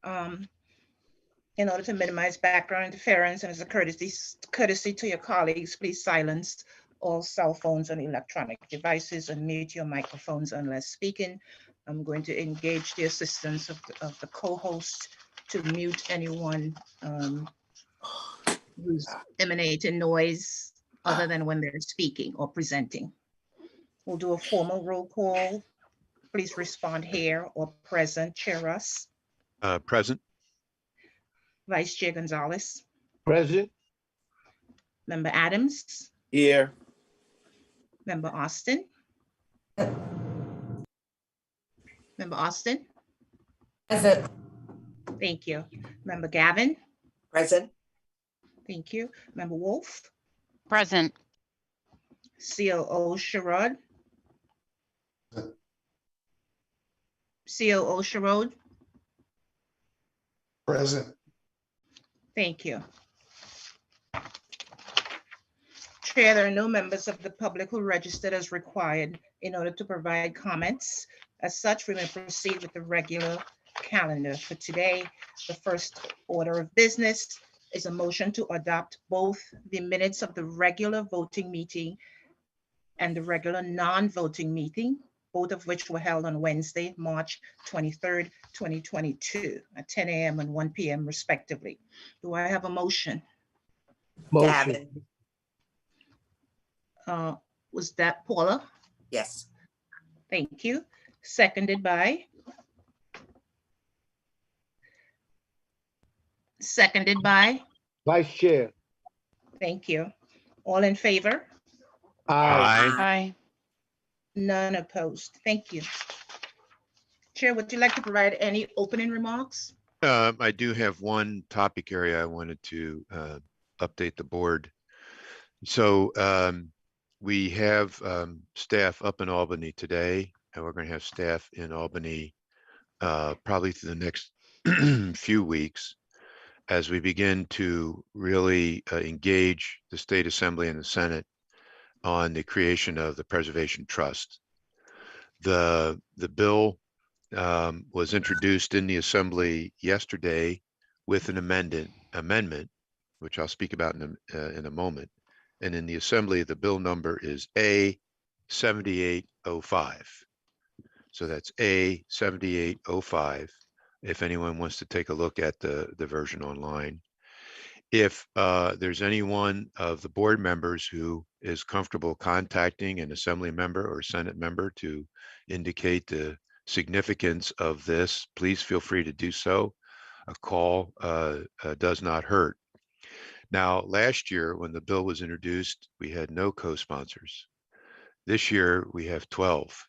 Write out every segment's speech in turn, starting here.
In order to minimize background interference and as a courtesy to your colleagues, please silence all cell phones and electronic devices and mute your microphones unless speaking. I'm going to engage the assistance of the co-host to mute anyone who's emanating noise other than when they're speaking or presenting. We'll do a formal roll call. Please respond here or present. Chair Russ. Present. Vice Chair Gonzalez. Present. Member Adams. Here. Member Austin. Member Austin. Present. Thank you. Member Gavin. Present. Thank you. Member Wolf. Present. COO Sherrod. COO Sherrod. Present. Thank you. Chair, there are no members of the public who registered as required in order to provide comments. As such, we may proceed with the regular calendar for today. The first order of business is a motion to adopt both the minutes of the regular voting meeting and the regular non-voting meeting, both of which were held on Wednesday, March 23rd, 2022 at 10 a.m. and 1 p.m. respectively. Do I have a motion? Motion. Was that Paula? Yes. Thank you. Seconded by? Seconded by? Vice Chair. Thank you. All in favor? Aye. Aye. None opposed. Thank you. Chair, would you like to provide any opening remarks? I do have one topic area I wanted to update the board. So we have staff up in Albany today, and we're going to have staff in Albany probably through the next few weeks as we begin to really engage the State Assembly and the Senate on the creation of the Preservation Trust. The bill was introduced in the Assembly yesterday with an amendment, which I'll speak about in a moment. And in the Assembly, the bill number is A7805. So that's A7805, if anyone wants to take a look at the version online. If there's anyone of the board members who is comfortable contacting an Assembly member or Senate member to indicate the significance of this, please feel free to do so. A call does not hurt. Now, last year when the bill was introduced, we had no co-sponsors. This year we have 12.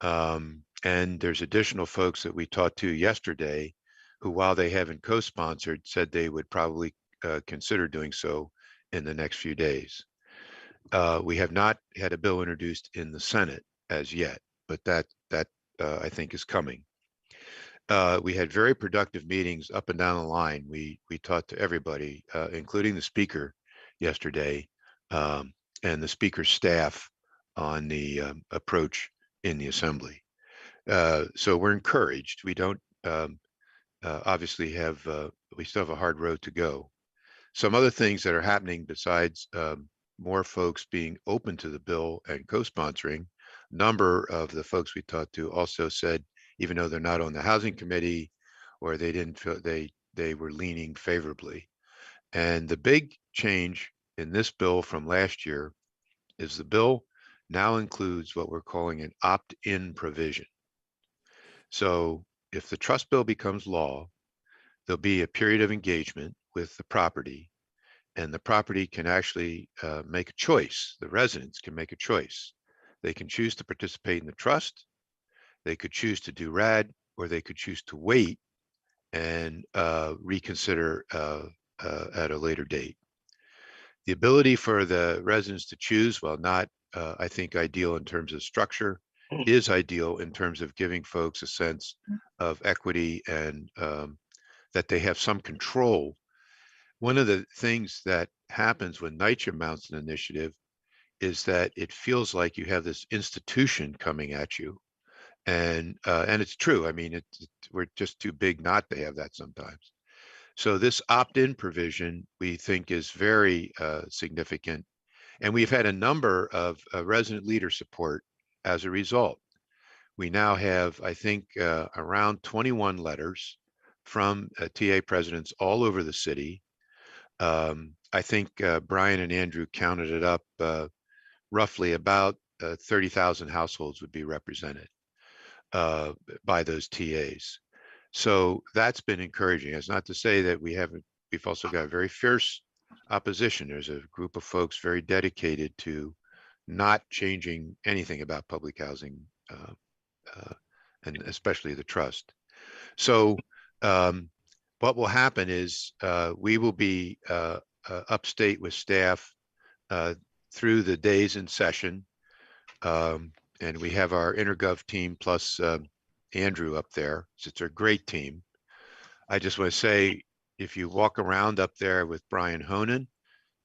And there's additional folks that we talked to yesterday who, while they haven't co-sponsored, said they would probably consider doing so in the next few days. We have not had a bill introduced in the Senate as yet, but that I think is coming. We had very productive meetings up and down the line. We talked to everybody, including the speaker yesterday, and the speaker's staff on the approach in the Assembly. So we're encouraged. We don't obviously have, we still have a hard road to go. Some other things that are happening besides more folks being open to the bill and co-sponsoring, a number of the folks we talked to also said, even though they're not on the Housing Committee or they didn't feel they were leaning favorably. And the big change in this bill from last year is the bill now includes what we're calling an opt-in provision. So if the trust bill becomes law, there'll be a period of engagement with the property, and the property can actually make a choice. The residents can make a choice. They can choose to participate in the trust, they could choose to do RAD, or they could choose to wait and reconsider at a later date. The ability for the residents to choose, while not, I think, ideal in terms of structure, is ideal in terms of giving folks a sense of equity and that they have some control. One of the things that happens when Nycha mounts an initiative is that it feels like you have this institution coming at you, And it's true. I mean, we're just too big not to have that sometimes. So this opt-in provision we think is very significant. And we've had a number of resident leader support as a result. We now have, I think, around 21 letters from TA presidents all over the city. I think Brian and Andrew counted it up, roughly about 30,000 households would be represented by those TAs. So that's been encouraging. It's not to say that we've also got very fierce opposition. There's a group of folks very dedicated to not changing anything about public housing, and especially the trust. So what will happen is we will be upstate with staff through the days in session. And we have our InterGov team plus Andrew up there. So it's a great team. I just want to say, if you walk around up there with Brian Honan,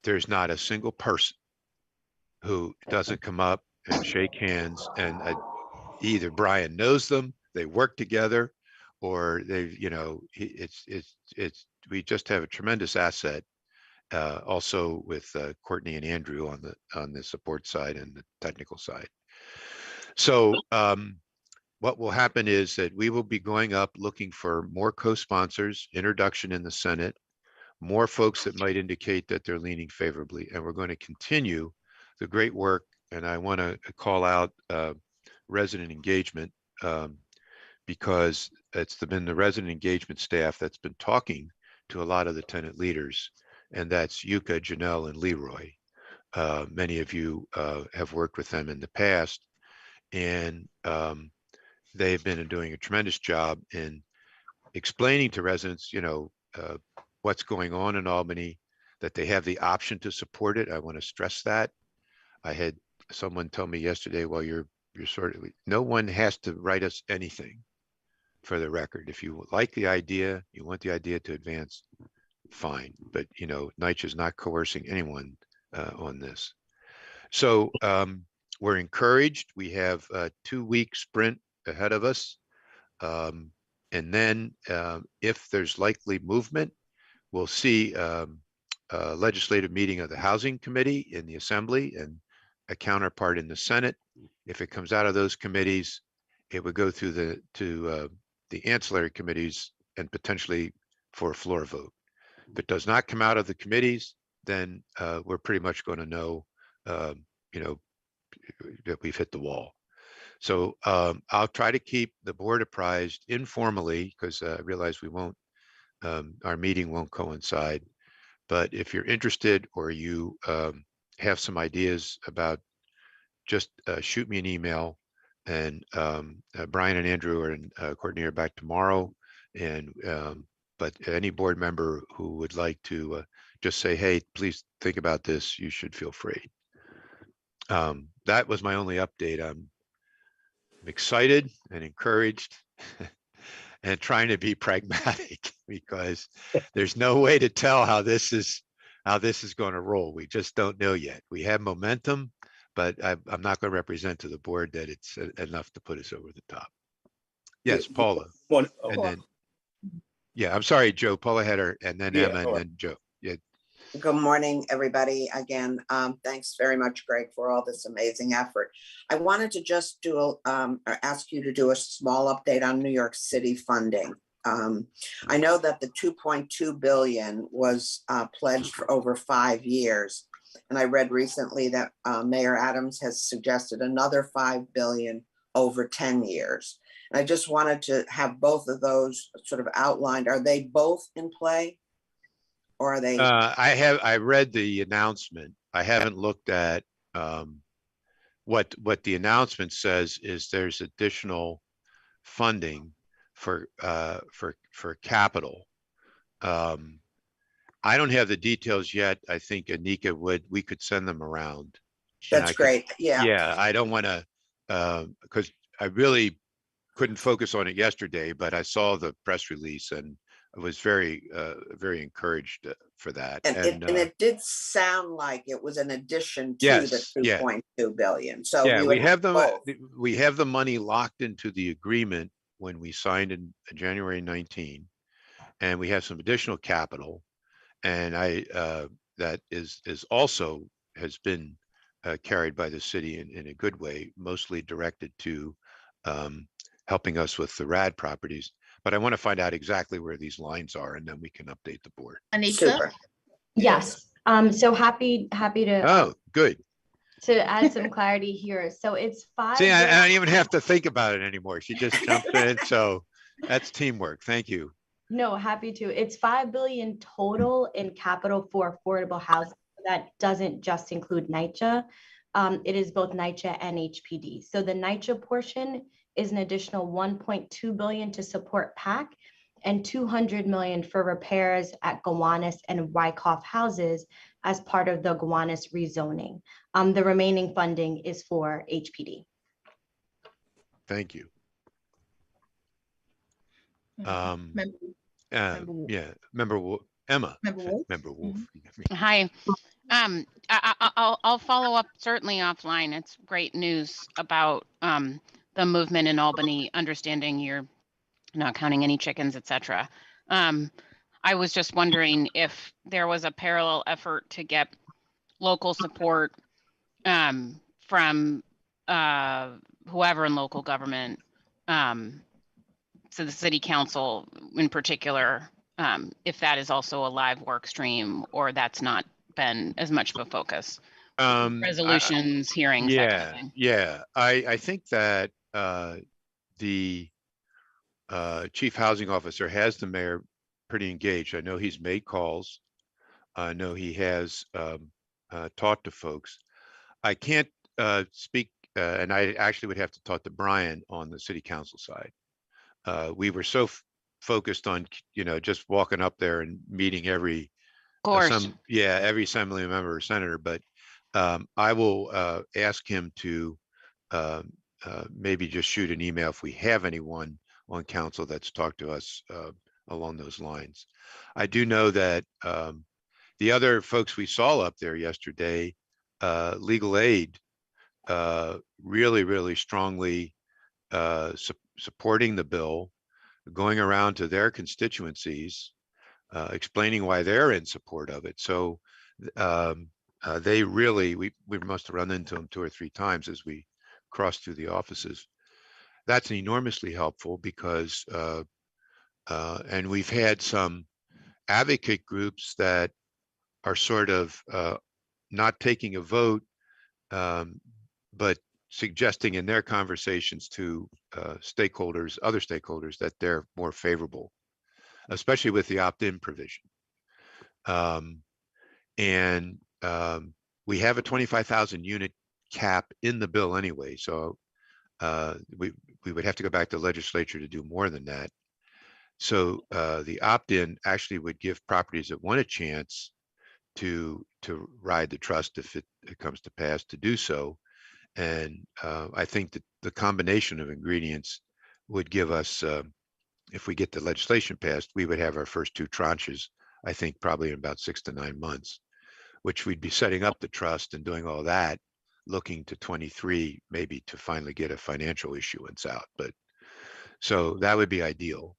there's not a single person who doesn't come up and shake hands, and either Brian knows them, they work together, or we just have a tremendous asset. Also with Courtney and Andrew on the support side and the technical side. So what will happen is that we will be going up looking for more co-sponsors, introduction in the Senate, more folks that might indicate that they're leaning favorably, and we're going to continue the great work. And I want to call out resident engagement, because it's been the resident engagement staff that's been talking to a lot of the tenant leaders, and that's Yuka, Janelle, and Leroy. Many of you have worked with them in the past, and they've been doing a tremendous job in explaining to residents, what's going on in Albany, that they have the option to support it. I want to stress that. I had someone tell me yesterday, well, you're no one has to write us anything, for the record. If you like the idea, you want the idea to advance, fine. But, Nycha is not coercing anyone on this. So we're encouraged. We have a 2-week sprint ahead of us. And then if there's likely movement, we'll see a legislative meeting of the Housing Committee in the Assembly and a counterpart in the Senate. If it comes out of those committees, it would go through the ancillary committees and potentially for a floor vote. If it does not come out of the committees, then we're pretty much going to know, that we've hit the wall. So I'll try to keep the board apprised informally, because I realize we won't, our meeting won't coincide. But if you're interested, or you have some ideas about, just shoot me an email. And Brian and Andrew and Courtney are back tomorrow. And but any board member who would like to just say, hey, please think about this, you should feel free. That was my only update. I'm excited and encouraged and trying to be pragmatic, because there's no way to tell how this is going to roll. We just don't know yet. We have momentum, but I'm not going to represent to the board that it's enough to put us over the top. Yes, Paula. And then, yeah, I'm sorry, Joe. Paula had her, and then Emma, and then Joe. Yeah. Good morning, everybody. Again, thanks very much, Greg, for all this amazing effort. I wanted to just ask you to do a small update on New York City funding. I know that the 2.2 billion was pledged for over 5 years. And I read recently that Mayor Adams has suggested another 5 billion over 10 years. And I just wanted to have both of those sort of outlined. Are they both in play? Or are they? I read the announcement. I haven't looked at what the announcement says is there's additional funding for capital. I don't have the details yet. I think Nycha we could send them around. That's great. Yeah. Yeah, I don't want to, because I really couldn't focus on it yesterday, but I saw the press release, and was very, very encouraged for that. And it did sound like it was an addition to the Yes, yeah. 2.2 billion. So Yeah, we we would have both. we have the money locked into the agreement when we signed in January 19, and we have some additional capital. And that is also has been carried by the city in a good way, mostly directed to helping us with the RAD properties. But I want to find out exactly where these lines are, and then we can update the board. Anika? Super. Yes, so happy to Oh, good. add some clarity here. So it's five. See, I don't even have to think about it anymore. She just jumped in. So that's teamwork. Thank you. No, happy to. It's 5 billion total in capital for affordable housing. That doesn't just include Nycha. It is both Nycha and HPD. So the Nycha portion is an additional 1.2 billion to support PAC and 200 million for repairs at Gowanus and Wyckoff houses as part of the Gowanus rezoning. The remaining funding is for HPD. Thank you. Member Wolf. Yeah, member Emma. Member Wolf? Member Wolf. Hi. I'll follow up certainly offline. It's great news about the movement in Albany, understanding you're not counting any chickens, etc. I was just wondering if there was a parallel effort to get local support from whoever in local government, so the city council in particular, if that is also a live work stream or that's not been as much of a focus. Resolutions, hearings, that kind of thing. Yeah. I think that the chief housing officer has the mayor pretty engaged. I know he's made calls. I know he has talked to folks. I can't speak, and I actually would have to talk to Brian on the city council side. We were so focused on, just walking up there and meeting every every assembly member or senator, but I will ask him to maybe just shoot an email if we have anyone on council that's talked to us along those lines. I do know that the other folks we saw up there yesterday, legal aid, really, really strongly supporting the bill, going around to their constituencies, explaining why they're in support of it. So they really, we must have run into them 2 or 3 times as we crossed through the offices. That's enormously helpful because, and we've had some advocate groups that are sort of not taking a vote, but suggesting in their conversations to stakeholders, other stakeholders, that they're more favorable, especially with the opt-in provision. And we have a 25,000 unit cap in the bill anyway, so we would have to go back to the legislature to do more than that. So the opt-in actually would give properties that want a chance to ride the trust if it comes to pass to do so. And I think that the combination of ingredients would give us, if we get the legislation passed, we would have our first 2 tranches, I think probably in about 6 to 9 months, which we'd be setting up the trust and doing all that, looking to 23 maybe to finally get a financial issuance out. But so that would be ideal.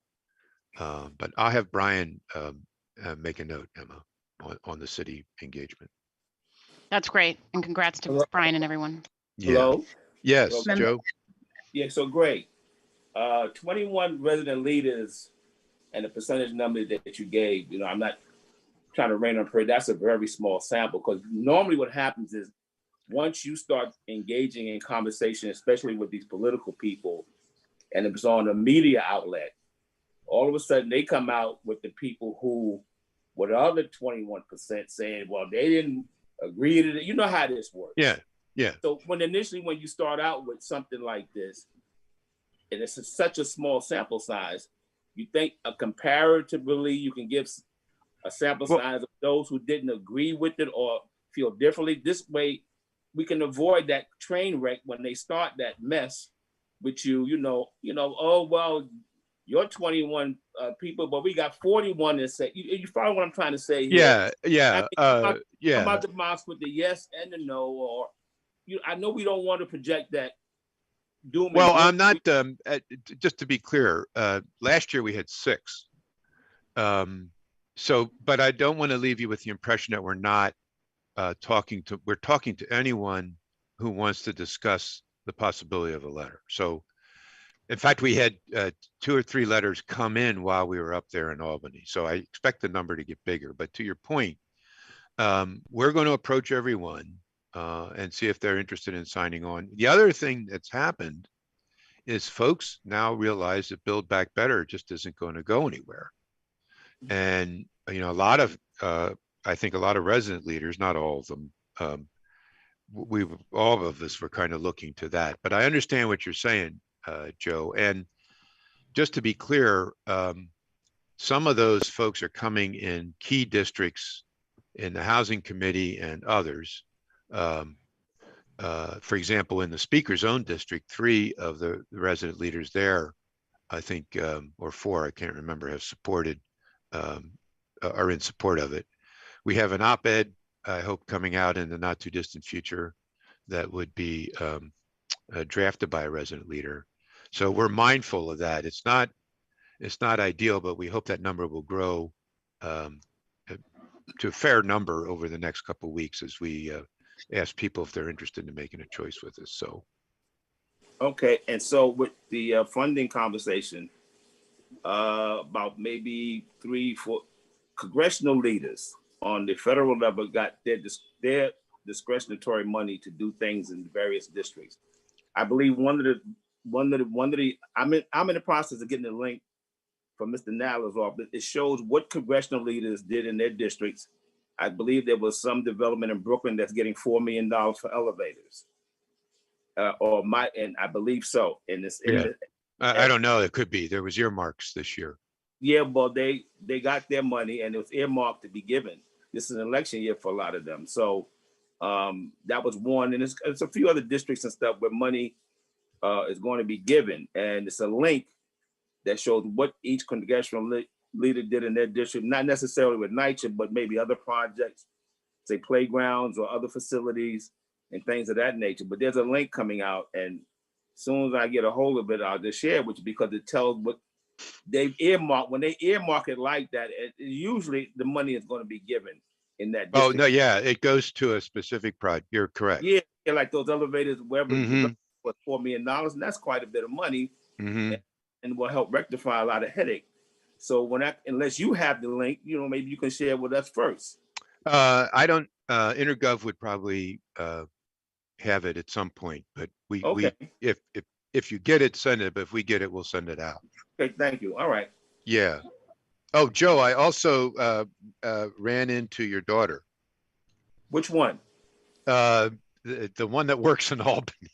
But I'll have Brian make a note, Emma, on the city engagement. That's great. And congrats to Brian and everyone. Yeah. Hello? Yes, Hello? Joe. Yeah, so great. 21 resident leaders and the percentage number that you gave, I'm not trying to rain on parade. That's a very small sample, because normally what happens is once you start engaging in conversation, especially with these political people, and it's on a media outlet, all of a sudden they come out with the people who, with the other 21% saying, well, they didn't agree to it. You know how this works. Yeah. So when you start out with something like this, and it's such a small sample size, you think comparatively you can give a sample size of those who didn't agree with it or feel differently? This way we can avoid that train wreck when they start that mess with oh, well, your 21 people, but we got 41 that say, you follow what I'm trying to say here? Yeah, I'm yeah. about to box with the yes and the no, or I know we don't want to project that doom. Well, I'm not, just to be clear, last year we had 6. So, but I don't want to leave you with the impression that we're not talking to anyone who wants to discuss the possibility of a letter. So in fact, we had 2 or 3 letters come in while we were up there in Albany. So I expect the number to get bigger. But to your point, we're going to approach everyone and see if they're interested in signing on. The other thing that's happened is folks now realize that Build Back Better just isn't going to go anywhere. And, you know, I think a lot of resident leaders, not all of them, all of us were kind of looking to that. But I understand what you're saying, Joe. And just to be clear, some of those folks are coming in key districts in the Housing Committee and others. For example, in the Speaker's own district, 3 of the resident leaders there, I think, or 4, I can't remember, have supported, are in support of it. We have an op-ed, I hope, coming out in the not too distant future that would be drafted by a resident leader. So we're mindful of that. It's not ideal, but we hope that number will grow to a fair number over the next couple of weeks as we ask people if they're interested in making a choice with us. So. Okay, and so with the funding conversation, about maybe 3-4 congressional leaders on the federal level got their discretionary money to do things in various districts. I believe I'm in the process of getting a link from Mr. Naller's office. It shows what congressional leaders did in their districts. I believe there was some development in Brooklyn that's getting $4 million for elevators. And I believe so. I don't know. It could be. There was earmarks this year. Yeah, well, they got their money and it was earmarked to be given. This is an election year for a lot of them. So that was one. And it's a few other districts and stuff where money is going to be given. And it's a link that shows what each congressional leader did in their district, not necessarily with Nycha, but maybe other projects, say playgrounds or other facilities and things of that nature. But there's a link coming out, and as soon as I get a hold of it, I'll just share it with you because it tells what they've earmarked. When they earmark it like that, usually the money is going to be given in that district. Oh, no, yeah, it goes to a specific project. You're correct. Yeah, like those elevators, wherever was $4 million, and that's quite a bit of money, and will help rectify a lot of headache. So unless you have the link, maybe you can share with us first. I don't. Intergov would probably have it at some point, but we if you get it, send it. But if we get it, we'll send it out. Okay, thank you. All right. Yeah. Oh, Joe, I also ran into your daughter. Which one? The one that works in Albany.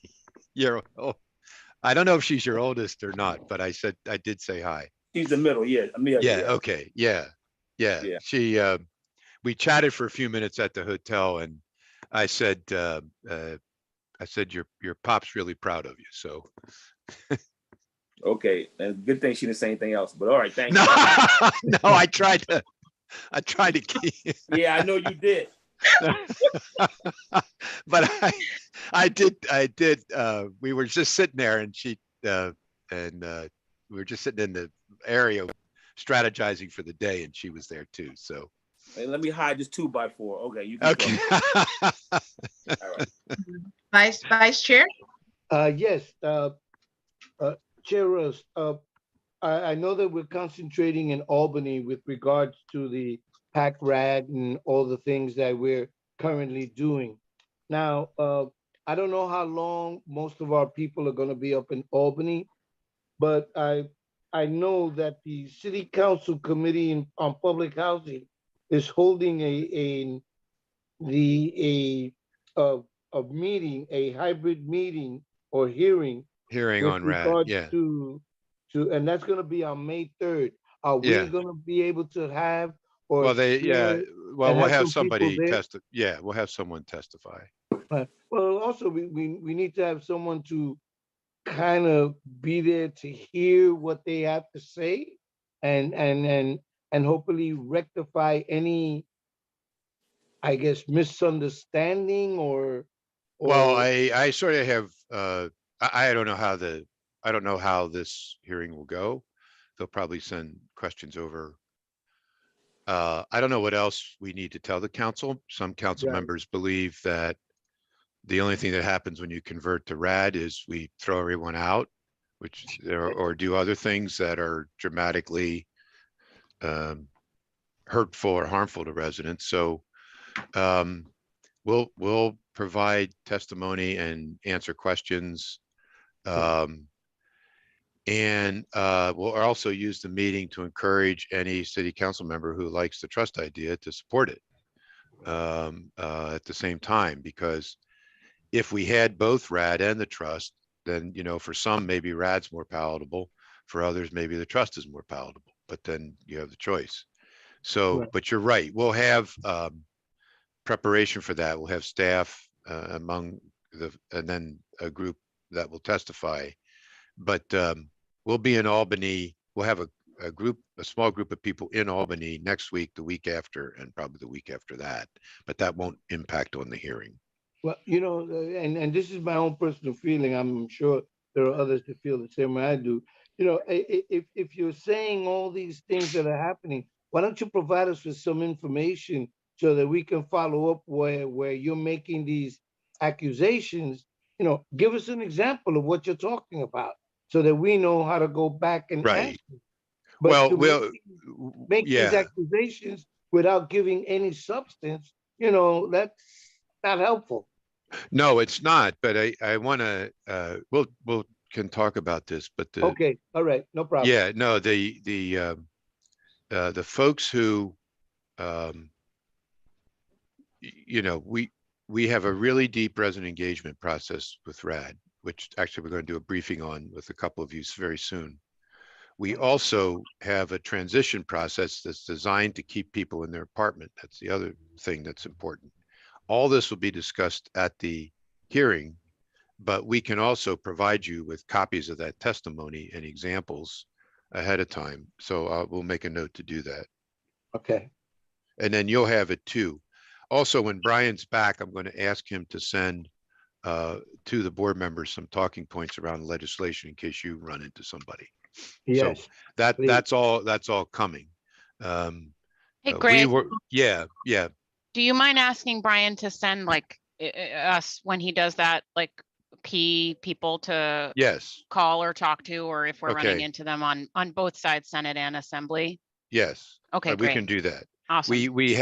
I don't know if she's your oldest or not, but I did say hi. She's the middle, yeah. Amelia. Yeah. Okay. Yeah. She. We chatted for a few minutes at the hotel, and I said, your pop's really proud of you. So. Okay, and good thing she didn't say anything else. But all right, thank you. No, I tried to keep. Yeah, I know you did. But I did. We were just sitting there, and we were just sitting in the area strategizing for the day, and she was there too. So. Hey, let me hide this 2x4. Okay, you can. Okay. All right. Vice Chair. Yes. Chair Rose, I know that we're concentrating in Albany with regards to the PAC RAD and all the things that we're currently doing. Now, I don't know how long most of our people are going to be up in Albany, but I know that the City Council Committee on Public Housing is holding a meeting, a hybrid meeting or hearing on RAD, yeah. And that's going to be on May 3rd. Are we going to be able to have? We'll have somebody testify. Yeah, we'll have someone testify. Well, also we need to have someone to kind of be there to hear what they have to say and hopefully rectify any, I guess, misunderstanding Well, or I sort of have, I don't know how I don't know how this hearing will go. They'll probably send questions over. I don't know what else we need to tell the council. Some council Right. members believe that the only thing that happens when you convert to RAD is we throw everyone out, which or do other things that are dramatically hurtful or harmful to residents. So we'll provide testimony and answer questions. And we'll also use the meeting to encourage any city council member who likes the trust idea to support it at the same time, because if we had both RAD and the trust, then, you know, for some, maybe RAD's more palatable. For others, maybe the trust is more palatable, but then you have the choice. So, Right. but you're right. We'll have preparation for that. We'll have staff among and then a group that will testify. But we'll be in Albany. We'll have a small group of people in Albany next week, the week after, and probably the week after that. But that won't impact on the hearing. well, you know, and this is my own personal feeling. I'm sure there are others that feel the same way I do. You know, if you're saying all these things that are happening, why don't you provide us with some information so that we can follow up where you're making these accusations? You know, give us an example of what you're talking about so that we know how to go back and Right. answer. But Well, to make these yeah. accusations without giving any substance, you know, that's not helpful. No, it's not. But I want to. We'll can talk about this. But Okay, all right, no problem. yeah, no, the folks who you know, we have a really deep resident engagement process with RAD, which actually we're going to do a briefing on with a couple of you very soon. We also have a transition process that's designed to keep people in their apartment. That's the other thing that's important. All this will be discussed at the hearing, but we can also provide you with copies of that testimony and examples ahead of time. So we'll make a note to do that. Okay. And then you'll have it too. Also, when Brian's back, I'm going to ask him to send to the board members some talking points around legislation in case you run into somebody. Yes. So that's all coming. Hey, Greg, yeah. do you mind asking Brian to send like us when he does that, like key people to Yes. call or talk to, or if we're running Okay. into them on both sides, Senate and Assembly? Yes. Okay, We great. can do that. Awesome. We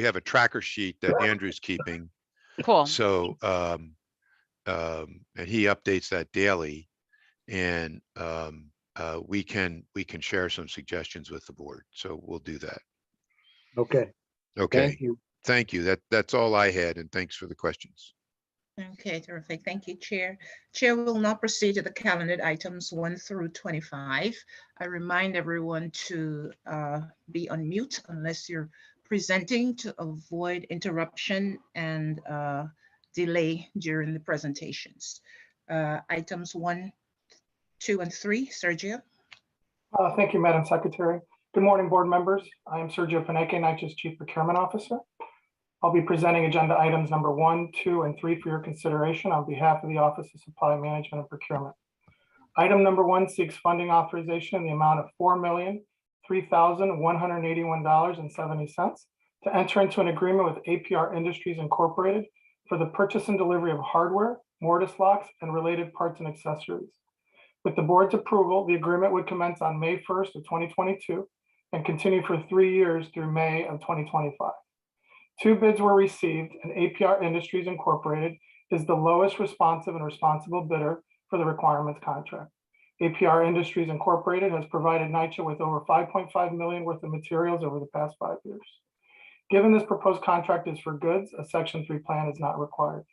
have a tracker sheet that Andrew's keeping. Cool. So and he updates that daily, and we can share some suggestions with the board. So we'll do that. Okay. Okay. Thank you. Thank you. That's all I had, and thanks for the questions. Okay, terrific. Thank you, Chair. Chair will now proceed to the calendared items 1 through 25. I remind everyone to be on mute unless you're presenting to avoid interruption and delay during the presentations. Items 1, 2, and 3, Sergio. Thank you, Madam Secretary. Good morning, board members. I am Sergio Paneque, Nycha's Chief Procurement Officer. I'll be presenting agenda items number 1, 2, and 3 for your consideration on behalf of the Office of Supply Management and Procurement. Item number 1 seeks funding authorization in the amount of $4,003,181.70 to enter into an agreement with APR Industries Incorporated for the purchase and delivery of hardware, mortise locks, and related parts and accessories. With the board's approval, the agreement would commence on May 1st of 2022 and continue for 3 years through May of 2025. 2 bids were received, and APR Industries Incorporated is the lowest responsive and responsible bidder for the requirements contract. APR Industries Incorporated has provided Nycha with over $5.5 million worth of materials over the past 5 years. Given this proposed contract is for goods, a Section 3 plan is not required.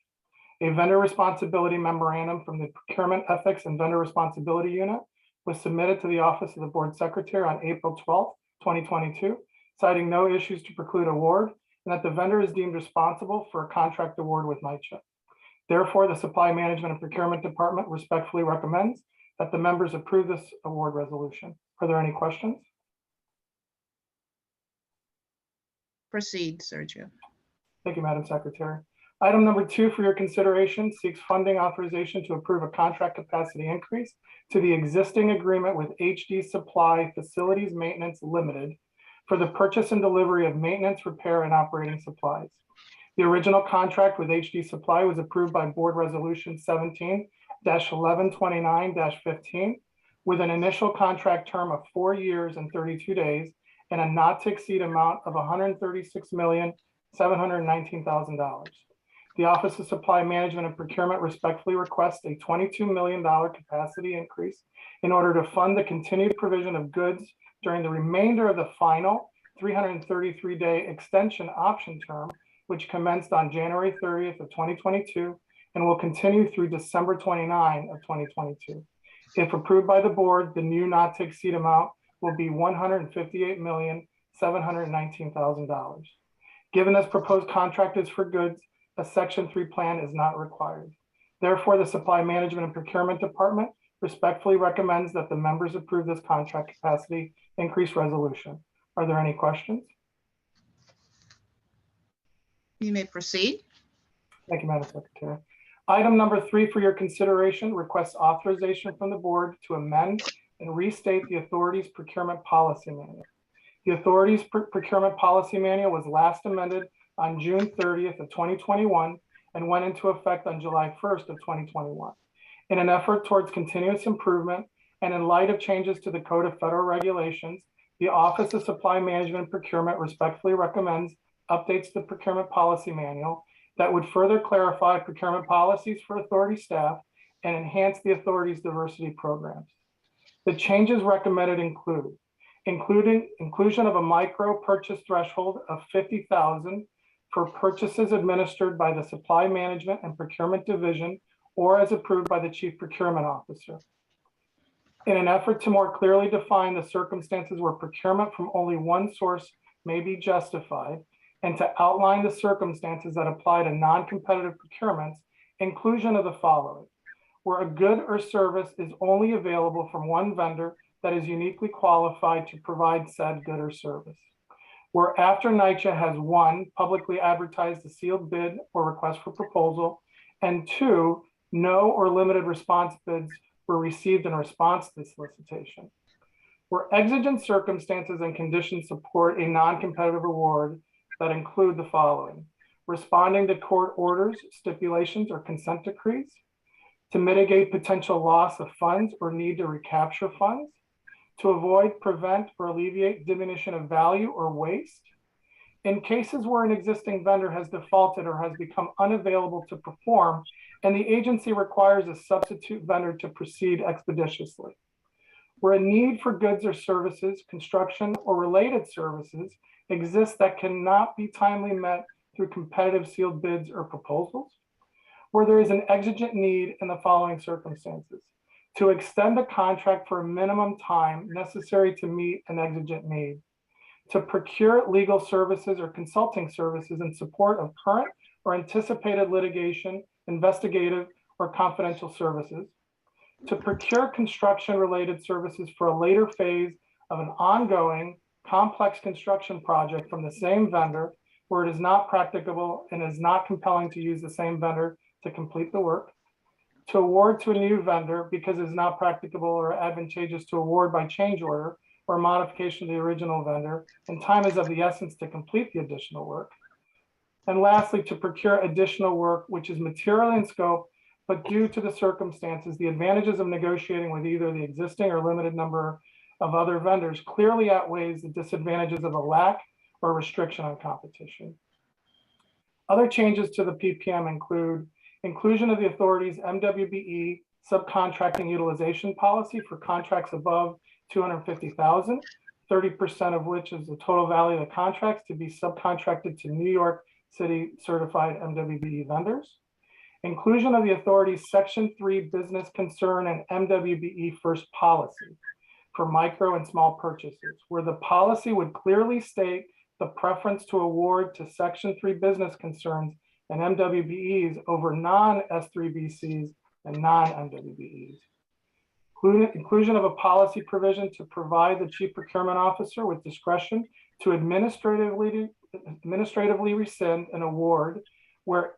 A vendor responsibility memorandum from the Procurement Ethics and Vendor Responsibility Unit was submitted to the Office of the Board Secretary on April 12, 2022, citing no issues to preclude award and that the vendor is deemed responsible for a contract award with Nycha. Therefore, the Supply Management and Procurement Department respectfully recommends that the members approve this award resolution. Are there any questions? Proceed, Sergio. Thank you, Madam Secretary. Item number 2 for your consideration seeks funding authorization to approve a contract capacity increase to the existing agreement with HD Supply Facilities Maintenance Limited for the purchase and delivery of maintenance, repair, and operating supplies. The original contract with HD Supply was approved by Board Resolution 17-1129-15 with an initial contract term of 4 years and 32 days and a not to exceed amount of $136,719,000. The Office of Supply Management and Procurement respectfully requests a $22 million capacity increase in order to fund the continued provision of goods during the remainder of the final 333-day extension option term, which commenced on January 30th of 2022 and will continue through December 29 of 2022. If approved by the board, the new not to exceed amount will be $158,719,000. Given this proposed contract is for goods, a Section 3 plan is not required. Therefore, the Supply Management and Procurement Department respectfully recommends that the members approve this contract capacity increase resolution. Are there any questions? You may proceed. Thank you, Madam Secretary. Item number 3 for your consideration requests authorization from the board to amend and restate the authority's procurement policy manual. The authority's procurement policy manual was last amended on June 30th of 2021 and went into effect on July 1st of 2021. In an effort towards continuous improvement and in light of changes to the Code of Federal Regulations, the Office of Supply Management and Procurement respectfully recommends updates to the procurement policy manual that would further clarify procurement policies for authority staff and enhance the authority's diversity programs. The changes recommended inclusion of a micro purchase threshold of $50,000 for purchases administered by the Supply Management and Procurement Division or as approved by the Chief Procurement Officer. In an effort to more clearly define the circumstances where procurement from only one source may be justified, and to outline the circumstances that apply to non-competitive procurements, inclusion of the following: where a good or service is only available from one vendor that is uniquely qualified to provide said good or service. Where after Nycha has 1, publicly advertised a sealed bid or request for proposal, and 2, no or limited response bids were received in response to the solicitation. Where exigent circumstances and conditions support a non-competitive award that include the following: responding to court orders, stipulations, or consent decrees, to mitigate potential loss of funds or need to recapture funds, to avoid, prevent, or alleviate diminution of value or waste. In cases where an existing vendor has defaulted or has become unavailable to perform, and the agency requires a substitute vendor to proceed expeditiously. Where a need for goods or services, construction, or related services exists that cannot be timely met through competitive sealed bids or proposals. Where there is an exigent need in the following circumstances: to extend a contract for a minimum time necessary to meet an exigent need, to procure legal services or consulting services in support of current or anticipated litigation, investigative, or confidential services, to procure construction-related services for a later phase of an ongoing complex construction project from the same vendor where it is not practicable and is not compelling to use the same vendor to complete the work, to award to a new vendor because it is not practicable or advantageous to award by change order or modification of the original vendor, and time is of the essence to complete the additional work. And lastly, to procure additional work which is material in scope, but due to the circumstances, the advantages of negotiating with either the existing or limited number of other vendors clearly outweighs the disadvantages of a lack or restriction on competition. Other changes to the PPM include inclusion of the authority's MWBE subcontracting utilization policy for contracts above $250,000, 30% of which is the total value of the contracts to be subcontracted to New York City certified MWBE vendors. Inclusion of the authority's Section 3 business concern and MWBE first policy for micro and small purchases, where the policy would clearly state the preference to award to Section 3 business concerns and MWBEs over non-S3BCs and non-MWBEs. Inclusion of a policy provision to provide the Chief Procurement Officer with discretion to administratively rescind an award where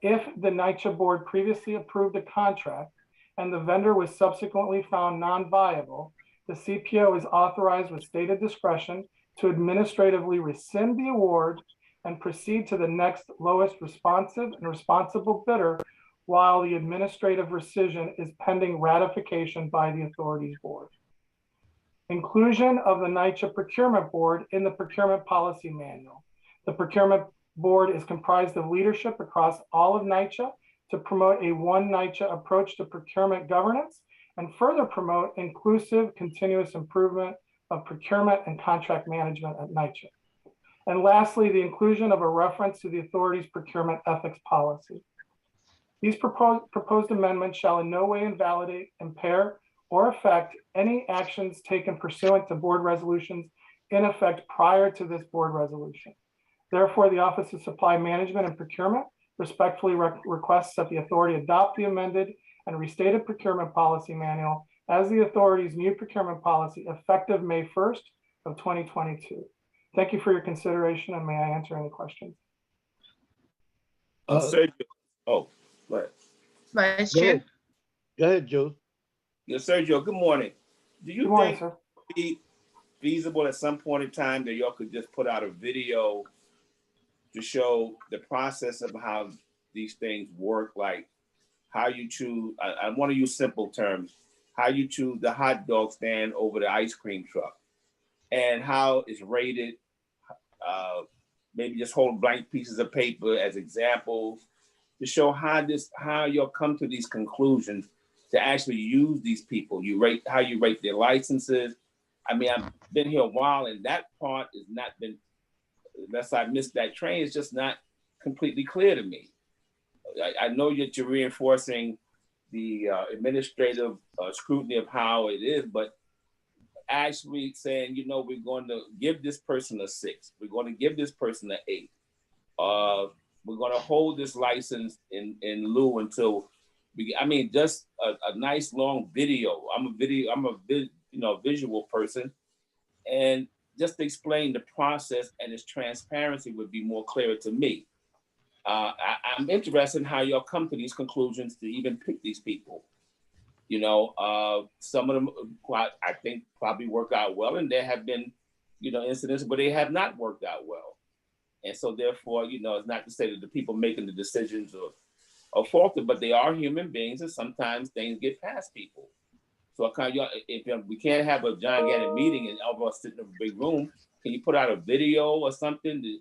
if the Nycha board previously approved a contract and the vendor was subsequently found non-viable, the CPO is authorized with stated discretion to administratively rescind the award and proceed to the next lowest responsive and responsible bidder while the administrative rescission is pending ratification by the authorities board. Inclusion of the Nycha procurement board in the procurement policy manual. The procurement board is comprised of leadership across all of Nycha to promote a one Nycha approach to procurement governance and further promote inclusive continuous improvement of procurement and contract management at Nycha. And lastly, the inclusion of a reference to the authority's procurement ethics policy. These proposed amendments shall in no way invalidate, impair, or affect any actions taken pursuant to board resolutions in effect prior to this board resolution. Therefore, the Office of Supply Management and Procurement respectfully requests that the authority adopt the amended and restated procurement policy manual as the authority's new procurement policy effective May 1st of 2022. Thank you for your consideration, and may I answer any questions? Sergio. Oh, go ahead. Vice Chair. Go ahead, Joe. Yeah, Sergio, good morning. Do you Good morning, think sir. it would be feasible at some point in time that y'all could just put out a video to show the process of how these things work, like how you choose, I want to use simple terms, how you choose the hot dog stand over the ice cream truck and how it's rated, maybe just hold blank pieces of paper as examples to show how you'll come to these conclusions to actually use these people. You rate how you rate their licenses. I mean, I've been here a while and that part has not been, unless I missed that train, it's just not completely clear to me. I know that you're reinforcing the administrative scrutiny of how it is, but actually saying, you know, we're going to give this person a 6. We're going to give this person an 8. We're going to hold this license in lieu until we, I mean, just a nice long video. I'm a visual person, and just to explain the process and its transparency would be more clear to me. I'm interested in how y'all come to these conclusions to even pick these people. You know, some of them I think probably work out well, and there have been, you know, incidents where they have not worked out well. And so therefore, you know, it's not to say that the people making the decisions are faulty, but they are human beings, and sometimes things get past people. So if we can't have a gigantic meeting and all of us sitting in a big room, can you put out a video or something to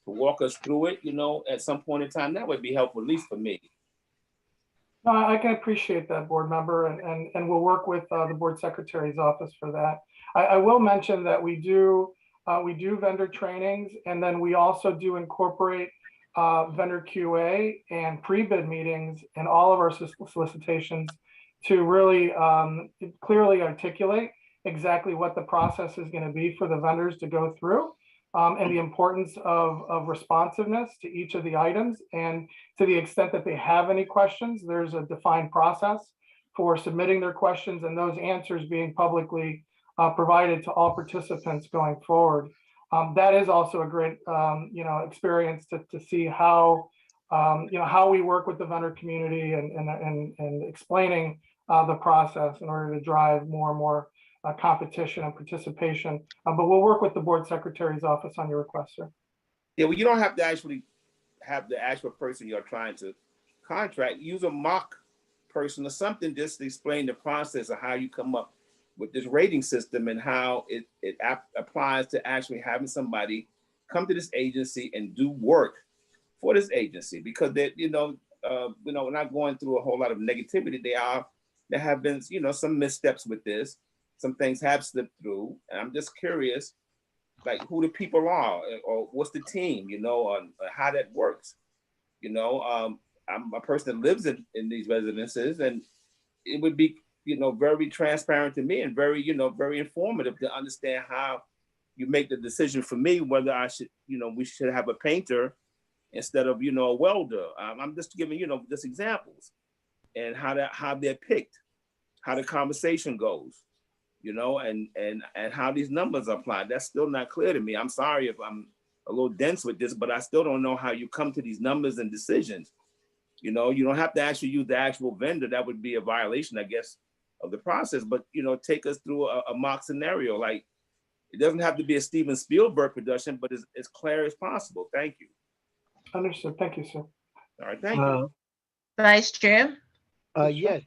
walk us through it, you know, at some point in time? That would be helpful, at least for me. No, I can appreciate that, board member, and we'll work with the board secretary's office for that. I will mention that we do vendor trainings, and then we also do incorporate vendor QA and pre-bid meetings in all of our solicitations to really clearly articulate exactly what the process is going to be for the vendors to go through, and the importance of responsiveness to each of the items. And to the extent that they have any questions, there's a defined process for submitting their questions and those answers being publicly provided to all participants going forward. That is also a great you know, experience to see how you know, how we work with the vendor community and explaining the process in order to drive more and more competition and participation. But we'll work with the board secretary's office on your request, sir. Yeah, well, you don't have to actually have the actual person you're trying to contract. Use a mock person or something just to explain the process of how you come up with this rating system and how it applies to actually having somebody come to this agency and do work for this agency, because they, we're not going through a whole lot of negativity. There have been, you know, some missteps with this. Some things have slipped through, and I'm just curious, like who the people are, or what's the team, you know, on how that works. You know, I'm a person that lives in these residences, and it would be, you know, very transparent to me and very, you know, very informative to understand how you make the decision for me whether I should, you know, we should have a painter instead of, you know, a welder. I'm just giving, you know, just examples, and how they're picked, how the conversation goes, you know, and how these numbers are applied. That's still not clear to me. I'm sorry if I'm a little dense with this, but I still don't know how you come to these numbers and decisions. You know, you don't have to actually use the actual vendor. That would be a violation, I guess, of the process. But, you know, take us through a mock scenario. Like, it doesn't have to be a Steven Spielberg production, but it's as clear as possible. Thank you. Understood. Thank you, sir. All right, thank you. Vice Chair. Yes,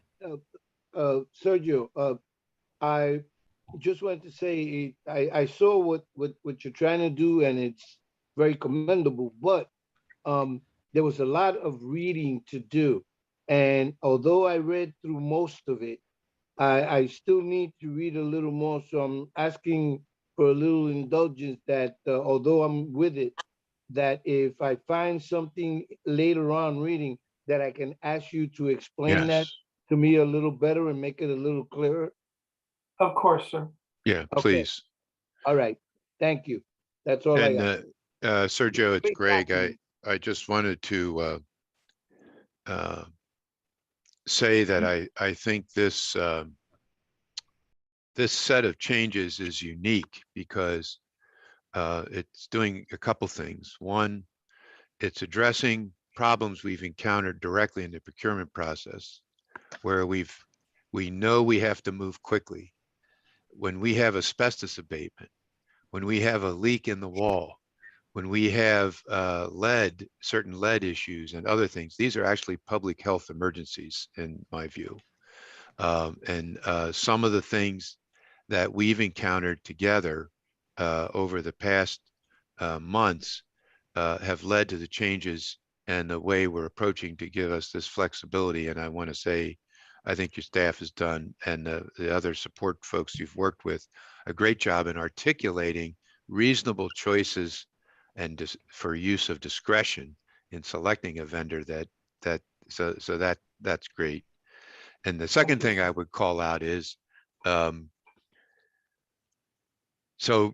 Sergio, I just wanted to say, I saw what you're trying to do, and it's very commendable, but there was a lot of reading to do. And although I read through most of it, I still need to read a little more. So I'm asking for a little indulgence that although I'm with it, that if I find something later on reading, that I can ask you to explain that Yes. to me a little better and make it a little clearer. Of course, sir. Yeah, Okay. please. All right. Thank you. That's all I And got. Sergio, it's Great Greg. document. I just wanted to say that I think this this set of changes is unique because it's doing a couple things. One, it's addressing problems we've encountered directly in the procurement process, where we know we have to move quickly. When we have asbestos abatement, when we have a leak in the wall, when we have certain lead issues and other things, these are actually public health emergencies in my view. And some of the things that we've encountered together over the past months have led to the changes and the way we're approaching to give us this flexibility. And I want to say, I think your staff has done, and the other support folks you've worked with, a great job in articulating reasonable choices and for use of discretion in selecting a vendor that's great. And the second thing I would call out is, so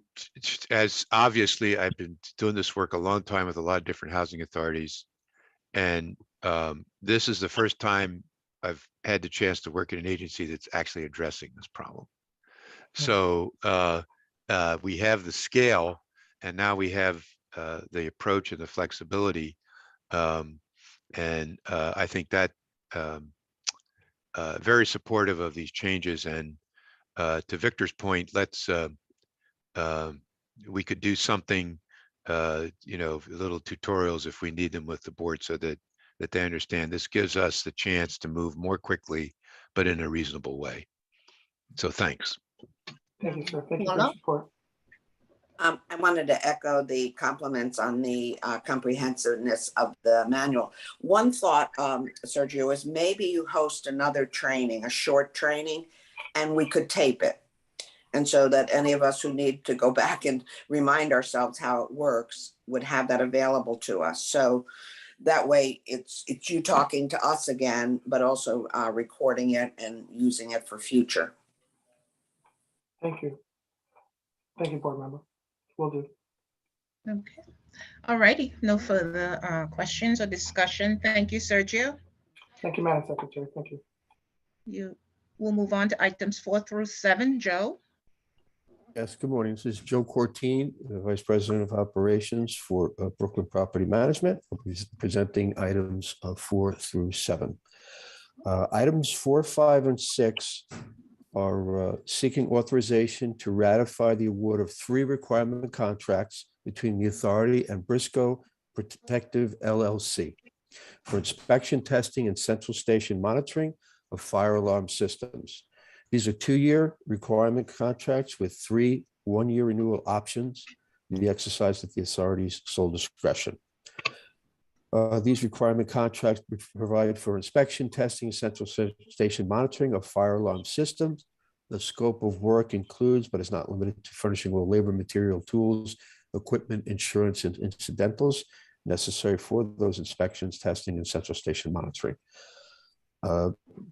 as obviously I've been doing this work a long time with a lot of different housing authorities, and this is the first time I've had the chance to work in an agency that's actually addressing this problem. So we have the scale, and now we have the approach and the flexibility, and I think that very supportive of these changes. And to Victor's point, let's we could do something, you know, little tutorials if we need them with the board, so that they understand this gives us the chance to move more quickly, but in a reasonable way. So thanks. Thank you, sir. Thank you for your support. I wanted to echo the compliments on the comprehensiveness of the manual. One thought, Sergio, is maybe you host another training, a short training, and we could tape it. And so that any of us who need to go back and remind ourselves how it works would have that available to us. So that way it's you talking to us again, but also recording it and using it for future. Thank you. Thank you, board member. Will do. Okay. All righty. No further questions or discussion. Thank you, Sergio. Thank you, Madam Secretary. Thank you. We'll move on to items 4 through 7. Joe. Yes, good morning. This is Joe Cortine, the Vice President of Operations for Brooklyn Property Management. I'll be presenting items 4 through 7. Items 4, 5, and 6 are seeking authorization to ratify the award of 3 requirement contracts between the authority and Briscoe Protective LLC for inspection, testing, and central station monitoring of fire alarm systems. These are 2-year requirement contracts with 3 one-year renewal options to be exercised at the authority's sole discretion. These requirement contracts provide for inspection, testing, and central station monitoring of fire alarm systems. The scope of work includes, but is not limited to, furnishing all labor, material, tools, equipment, insurance, and incidentals necessary for those inspections, testing, and central station monitoring.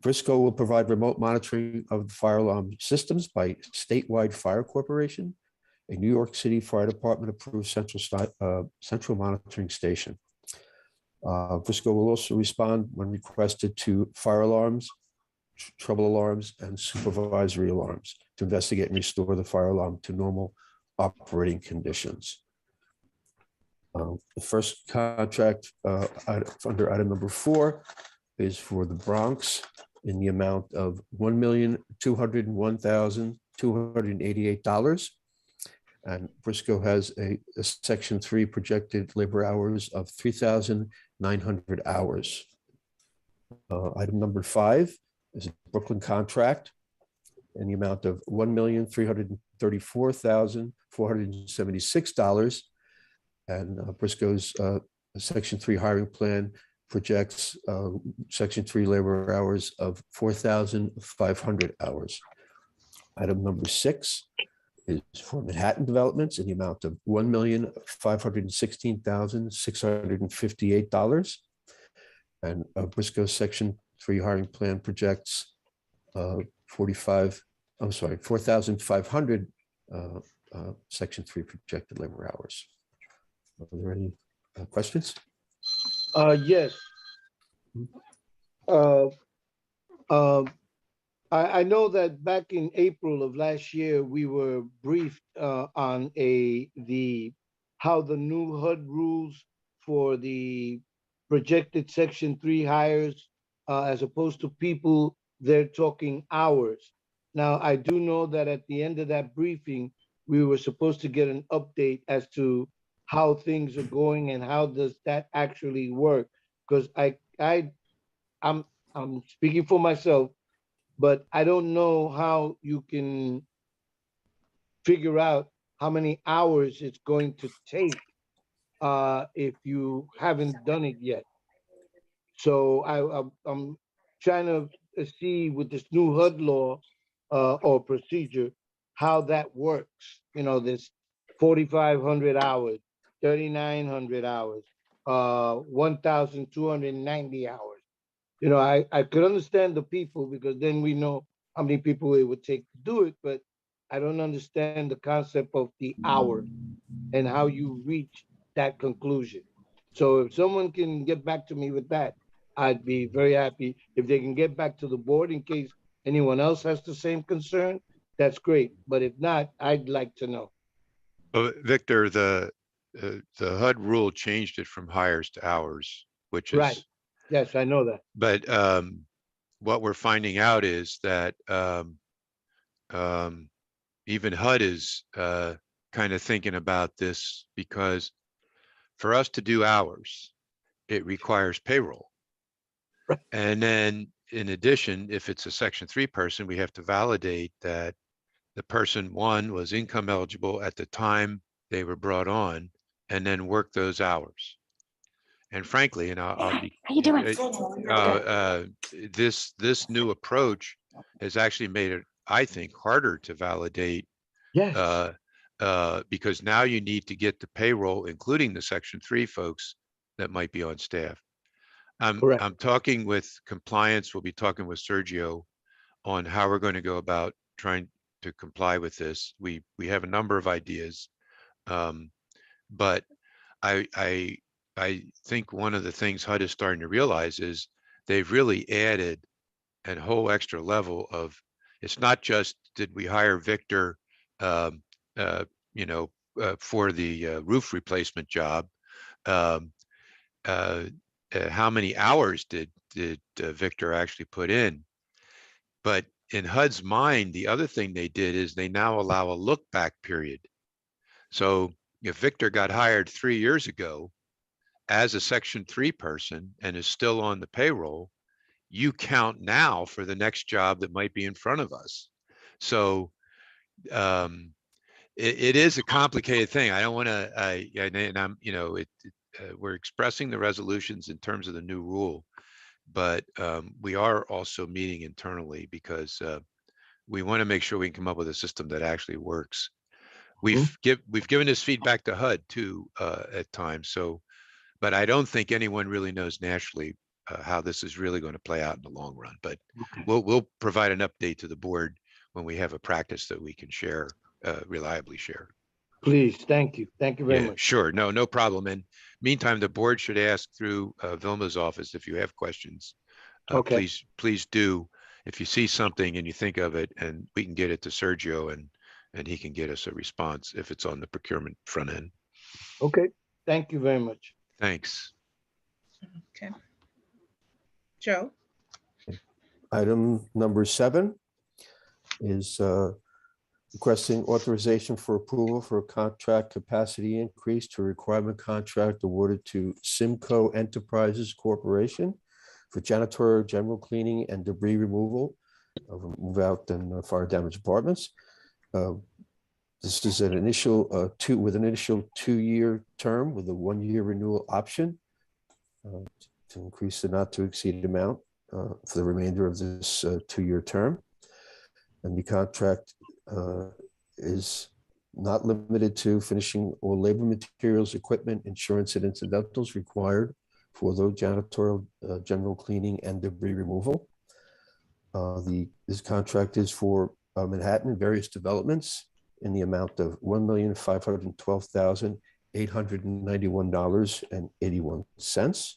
Briscoe will provide remote monitoring of the fire alarm systems by Statewide Fire Corporation, a New York City Fire Department approved central monitoring station. Briscoe will also respond when requested to fire alarms, trouble alarms, and supervisory alarms to investigate and restore the fire alarm to normal operating conditions. The first contract under item number 4 is for the Bronx in the amount of $1,201,288. And Briscoe has a Section 3 projected labor hours of 3,900 hours. Item number 5 is a Brooklyn contract in the amount of $1,334,476. And Briscoe's Section 3 hiring plan projects Section 3 labor hours of 4,500 hours. Item number 6 is for Manhattan Developments in the amount of $1,516,658. And Briscoe's Section 3 hiring plan projects 4,500 Section 3 projected labor hours. Are there any questions? Yes. I know that back in April of last year, we were briefed on how the new HUD rules for the projected Section 3 hires, as opposed to people, they're talking hours. Now, I do know that at the end of that briefing, we were supposed to get an update as to how things are going and how does that actually work. Because I'm speaking for myself, but I don't know how you can figure out how many hours it's going to take if you haven't done it yet. So I'm trying to see with this new HUD law or procedure, how that works. You know, this 4,500 hours, 3,900 hours, 1,290 hours. You know, I could understand the people because then we know how many people it would take to do it, but I don't understand the concept of the hour and how you reach that conclusion. So if someone can get back to me with that, I'd be very happy. If they can get back to the board in case anyone else has the same concern, that's great. But if not, I'd like to know. Victor, the HUD rule changed it from hires to hours, which is Right. Yes, I know that. But what we're finding out is that even HUD is kind of thinking about this, because for us to do hours, it requires payroll. Right. And then in addition, if it's a Section 3 person, we have to validate that the person, one, was income eligible at the time they were brought on, and then work those hours. And frankly, and I'll be, How you doing? this new approach has actually made it, I think, harder to validate. Yes. Because now you need to get the payroll, including the Section 3 folks that might be on staff. Correct. I'm talking with compliance. We'll be talking with Sergio on how we're going to go about trying to comply with this. We have a number of ideas, but I think one of the things HUD is starting to realize is they've really added a whole extra level of, it's not just, did we hire Victor, for the roof replacement job? How many hours did Victor actually put in? But in HUD's mind, the other thing they did is they now allow a look back period. So if Victor got hired 3 years ago as a Section 3 person and is still on the payroll, you count now for the next job that might be in front of us. So it is a complicated thing. I don't want to, and I'm, we're expressing the resolutions in terms of the new rule, but we are also meeting internally because we want to make sure we can come up with a system that actually works. We've given this feedback to HUD too at times. So, but I don't think anyone really knows nationally how this is really going to play out in the long run. But we'll provide an update to the board when we have a practice that we can share, reliably share. Please, thank you. Thank you very Yeah, much. sure. No problem. And meantime, the board should ask through Vilma's office if you have questions. Okay. Please do. If you see something and you think of it, and we can get it to Sergio and he can get us a response if it's on the procurement front end. Okay. Thank you very much. Thanks. Okay. Joe? Item number 7 is requesting authorization for approval for a contract capacity increase to requirement contract awarded to Simcoe Enterprises Corporation for janitorial, general cleaning, and debris removal of move out and fire damage apartments. This is an initial with an initial 2-year term with a 1-year renewal option to increase the not to exceed amount for the remainder of this 2-year term. And the contract is not limited to finishing all labor, materials, equipment, insurance, and incidentals required for the janitorial, general cleaning, and debris removal. This contract is for Manhattan various developments in the amount of $1,512,891.81.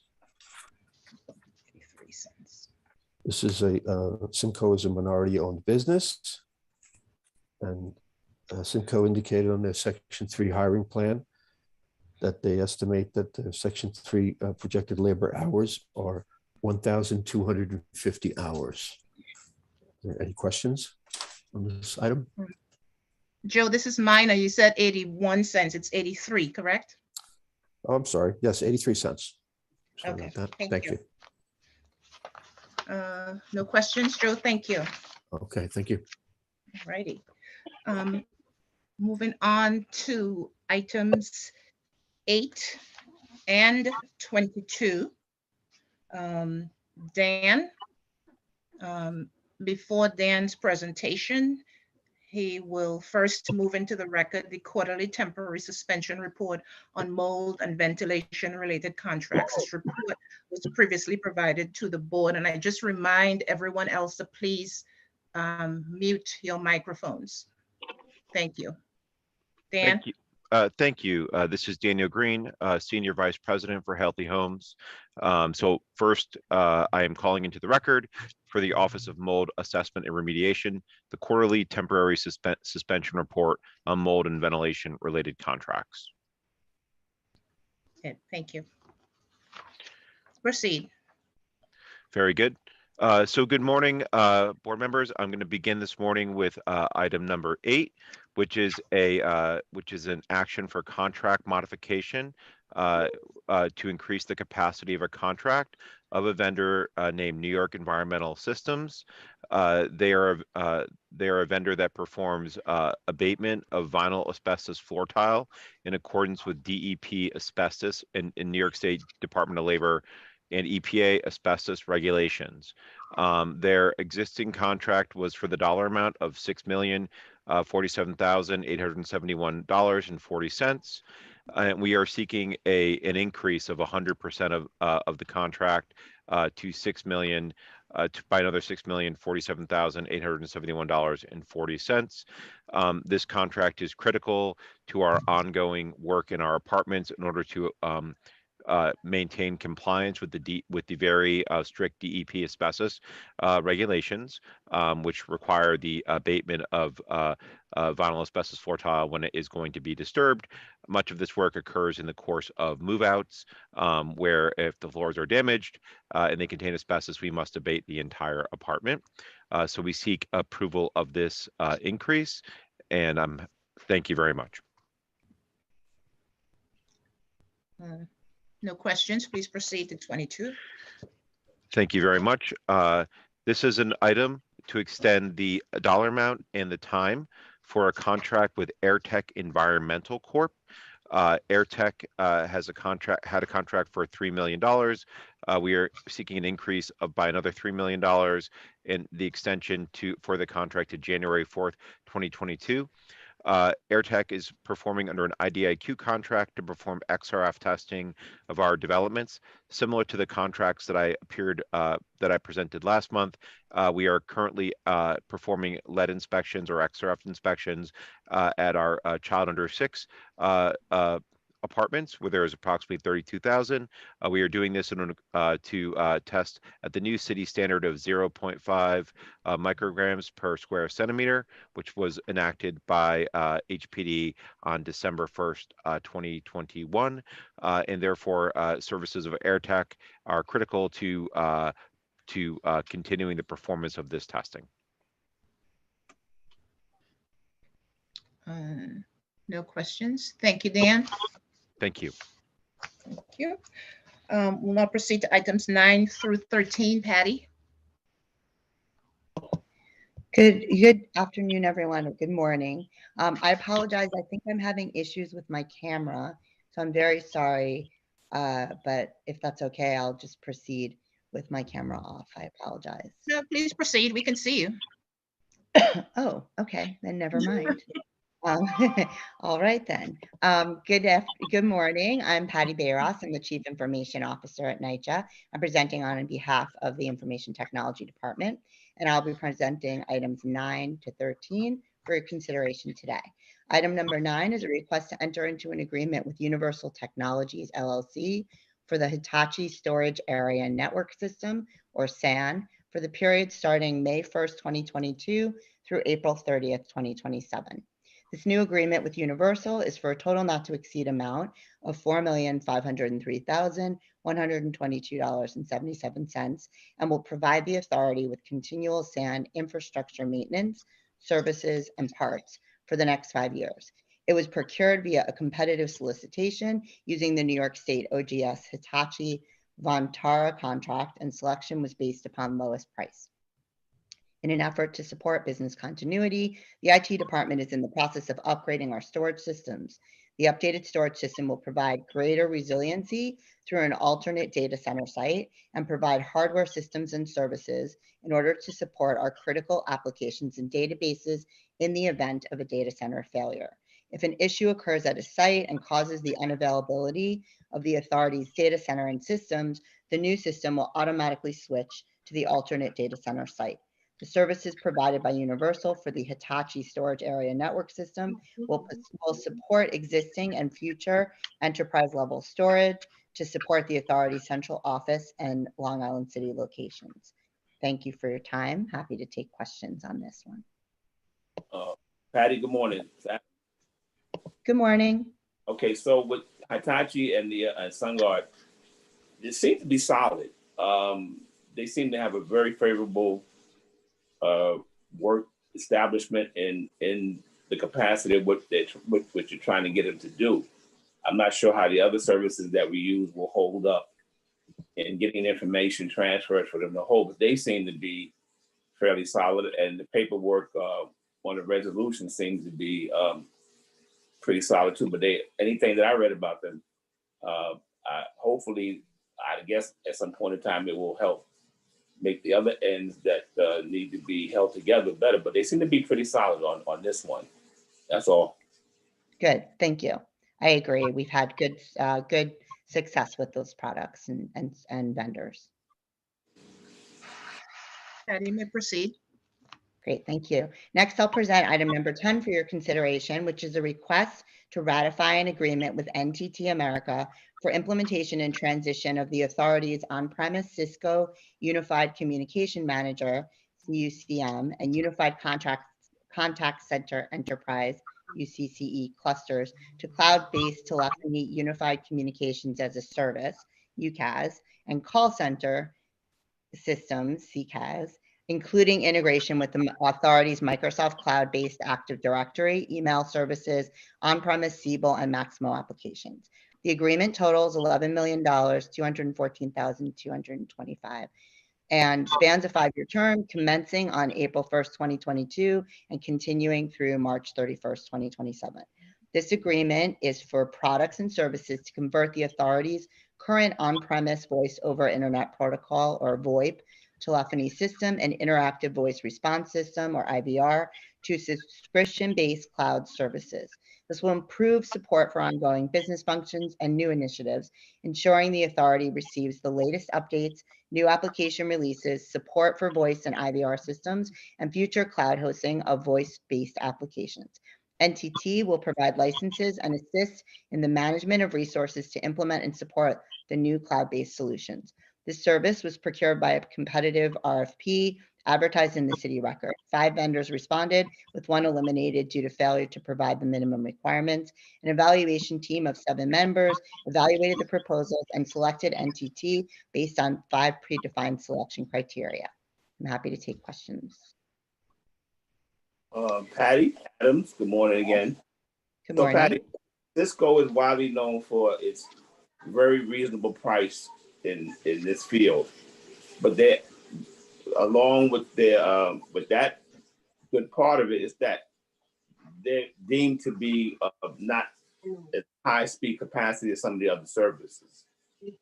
83 cents. This is Simcoe is a minority-owned business, and Simcoe indicated on their Section 3 hiring plan that they estimate that the Section 3 projected labor hours are 1,250 hours. Any questions on this item? Joe, this is minor. You said 81 cents. It's 83, correct? Oh, I'm sorry. Yes, 83 cents. Sorry Okay, about that. thank Thank you. you. No questions, Joe? Thank you. Okay, thank you. All righty. Moving on to items 8 and 22. Dan, before Dan's presentation, he will first move into the record the quarterly temporary suspension report on mold and ventilation related contracts. This report was previously provided to the board, and I just remind everyone else to please mute your microphones. Thank you. Dan? Thank you. Thank you. This is Daniel Green, Senior Vice President for Healthy Homes. So first, I am calling into the record for the Office of Mold Assessment and Remediation, the quarterly temporary suspension report on mold and ventilation related contracts. Okay, thank you. Proceed. Very good. So good morning, board members. I'm going to begin this morning with item number 8, which is an action for contract modification to increase the capacity of a contract of a vendor named New York Environmental Systems. They are a vendor that performs abatement of vinyl asbestos floor tile in accordance with DEP asbestos in New York State Department of Labor and EPA asbestos regulations. Their existing contract was for the dollar amount of $6,047,871.40. And we are seeking an increase of 100% of the contract to $6 million, by another $6,047,871.40. This contract is critical to our ongoing work in our apartments in order to maintain compliance with the very strict DEP asbestos regulations, which require the abatement of vinyl asbestos floor tile when it is going to be disturbed. Much of this work occurs in the course of move-outs, where if the floors are damaged and they contain asbestos, we must abate the entire apartment. So we seek approval of this increase, and thank you very much. No questions. Please proceed to 22. Thank you very much. This is an item to extend the dollar amount and the time for a contract with AirTech Environmental Corp. AirTech had a contract for $3 million. We are seeking an increase by another $3 million and the extension for the contract to January 4th, 2022. AirTech is performing under an IDIQ contract to perform XRF testing of our developments, similar to the contracts that I presented last month. We are currently performing lead inspections or XRF inspections at our child under 6 apartments where there is approximately 32,000. We are doing this in order to test at the new city standard of 0.5 micrograms per square centimeter, which was enacted by HPD on December 1st, 2021. And therefore, services of AirTech are critical to continuing the performance of this testing. No questions. Thank you, Dan. Thank you. Thank you. We'll now proceed to items 9 through 13. Patty. Good afternoon, everyone, or good morning. I apologize. I think I'm having issues with my camera, so I'm very sorry. But if that's okay, I'll just proceed with my camera off. I apologize. No, please proceed. We can see you. Oh, okay, then never mind. All right then. Good morning. I'm Patty Bayros. I'm the Chief Information Officer at Nycha. I'm presenting on behalf of the Information Technology Department, and I'll be presenting items 9 to 13 for your consideration today. Item number 9 is a request to enter into an agreement with Universal Technologies, LLC, for the Hitachi Storage Area Network System, or SAN, for the period starting May 1st, 2022 through April 30th, 2027. This new agreement with Universal is for a total not to exceed amount of $4,503,122.77 and will provide the authority with continual SAN infrastructure maintenance, services, and parts for the next 5 years. It was procured via a competitive solicitation using the New York State OGS Hitachi Vantara contract, and selection was based upon lowest price. In an effort to support business continuity, the IT department is in the process of upgrading our storage systems. The updated storage system will provide greater resiliency through an alternate data center site and provide hardware systems and services in order to support our critical applications and databases in the event of a data center failure. If an issue occurs at a site and causes the unavailability of the authority's data center and systems, the new system will automatically switch to the alternate data center site. The services provided by Universal for the Hitachi Storage Area Network System will support existing and future enterprise-level storage to support the authority's central office and Long Island City locations. Thank you for your time. Happy to take questions on this one. Patty, good morning. Good morning. Okay, so with Hitachi and the SunGuard, it seems to be solid. They seem to have a very favorable work establishment in the capacity of what you're trying to get them to do. I'm not sure how the other services that we use will hold up in getting information transferred for them to hold, but they seem to be fairly solid, and the paperwork on the resolution seems to be pretty solid too. But anything that I read about them, hopefully, I guess at some point in time it will help make the other ends that need to be held together better, but they seem to be pretty solid on this one. That's all. Good, thank you. I agree. We've had good success with those products and vendors. Patty, you may proceed. Great, thank you. Next, I'll present item number 10 for your consideration, which is a request to ratify an agreement with NTT America for implementation and transition of the authority's on-premise Cisco Unified Communication Manager, UCM, and Unified Contact Center Enterprise, UCCE clusters to cloud-based telephony unified communications as a service, UCaaS, and call center systems, CCaaS, including integration with the authority's Microsoft Cloud-based Active Directory, email services, on-premise Siebel, and Maximo applications. The agreement totals $11 million, $214,225, and spans a 5-year term commencing on April 1st, 2022, and continuing through March 31st, 2027. This agreement is for products and services to convert the authority's current on-premise voice over internet protocol, or VoIP, telephony system and interactive voice response system, or IVR, to subscription-based cloud services. This will improve support for ongoing business functions and new initiatives, ensuring the authority receives the latest updates, new application releases, support for voice and IVR systems, and future cloud hosting of voice-based applications. NTT will provide licenses and assist in the management of resources to implement and support the new cloud-based solutions. This service was procured by a competitive RFP advertised in the city record. 5 vendors responded, with 1 eliminated due to failure to provide the minimum requirements. An evaluation team of 7 members evaluated the proposals and selected NTT based on 5 predefined selection criteria. I'm happy to take questions. Patty Adams, good morning again. Good So morning. Patty, Cisco is widely known for its very reasonable price in this field, but they, along with their with that good part of it is that they're deemed to be not at high speed capacity as some of the other services.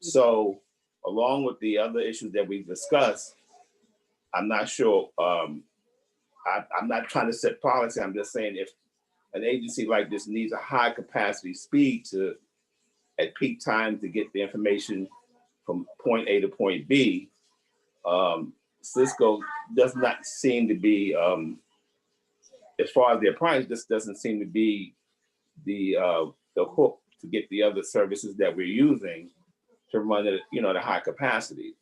So along with the other issues that we've discussed, I'm not sure, I'm not trying to set policy. I'm just saying if an agency like this needs a high capacity speed to at peak time to get the information from point A to point B, Cisco does not seem to be, as far as their price, this doesn't seem to be the hook to get the other services that we're using to run at, you know, the high capacity.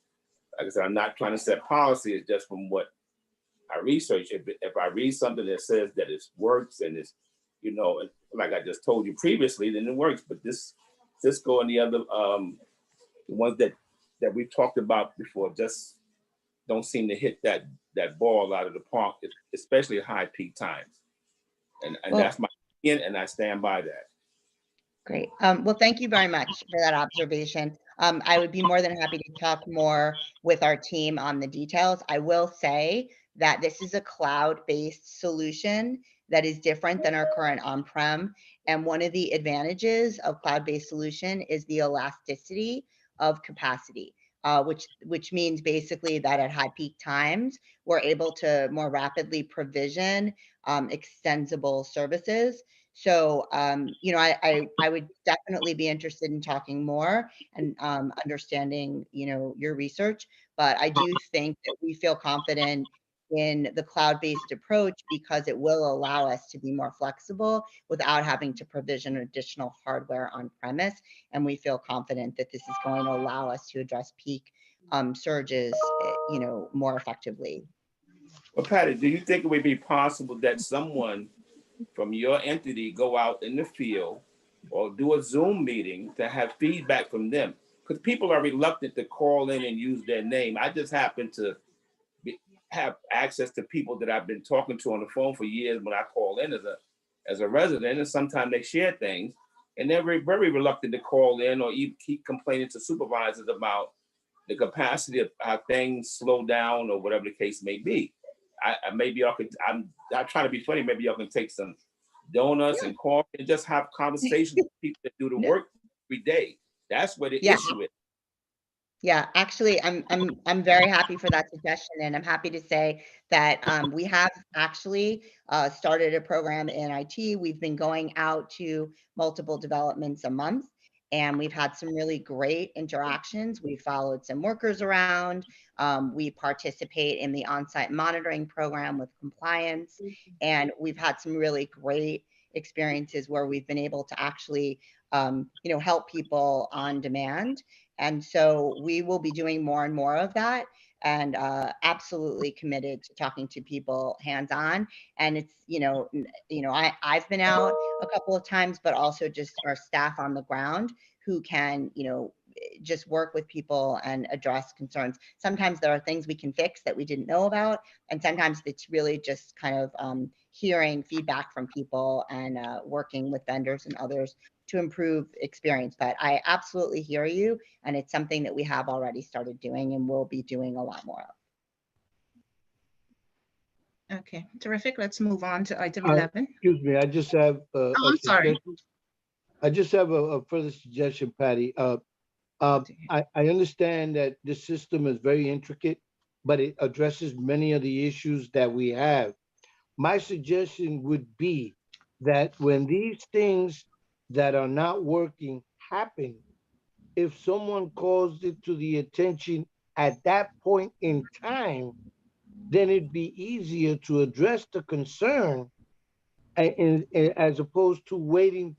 Like I said, I'm not trying to set policy. It's just from what I research. If I read something that says that it works and it's, you know, like I just told you previously, then it works. But this Cisco and the other the ones that we've talked about before just don't seem to hit that ball out of the park, especially at high peak times. And Well, that's my opinion, and I stand by that. Great. Well, thank you very much for that observation. I would be more than happy to talk more with our team on the details. I will say that this is a cloud-based solution that is different than our current on-prem. And one of the advantages of cloud-based solution is the elasticity of capacity, which means basically that at high peak times, we're able to more rapidly provision extensible services. So, you know, I would definitely be interested in talking more and understanding, you know, your research, but I do think that we feel confident in the cloud-based approach because it will allow us to be more flexible without having to provision additional hardware on premise. And we feel confident that this is going to allow us to address peak surges, you know, more effectively. Well, Patty, do you think it would be possible that someone from your entity go out in the field or do a Zoom meeting to have feedback from them? Because people are reluctant to call in and use their name. I just happen to have access to people that I've been talking to on the phone for years when I call in as a resident, and sometimes they share things, and they're very, very reluctant to call in or even keep complaining to supervisors about the capacity of how things slow down or whatever the case may be. Maybe y'all could, I'm not trying to be funny, maybe y'all can take some donuts and coffee and just have conversations with people that do the work every day. That's where the issue is. Yeah, actually, I'm very happy for that suggestion, and I'm happy to say that we have actually started a program in IT. We've been going out to multiple developments a month, and we've had some really great interactions. We followed some workers around. We participate in the on-site monitoring program with compliance, and we've had some really great experiences where we've been able to actually, you know, help people on demand. And so we will be doing more and more of that, and absolutely committed to talking to people hands-on. And it's, you know, I've been out a couple of times, but also just our staff on the ground who can, you know, just work with people and address concerns. Sometimes there are things we can fix that we didn't know about, and sometimes it's really just kind of hearing feedback from people and working with vendors and others to improve experience. But I absolutely hear you, and it's something that we have already started doing and will be doing a lot more of. Okay, terrific. Let's move on to item 11. Excuse me, I just have I'm sorry. I just have a further suggestion, Patty. I understand that this system is very intricate, but it addresses many of the issues that we have. my suggestion would be that when these things that are not working happen, if someone calls it to the attention at that point in time, then it'd be easier to address the concern as opposed to waiting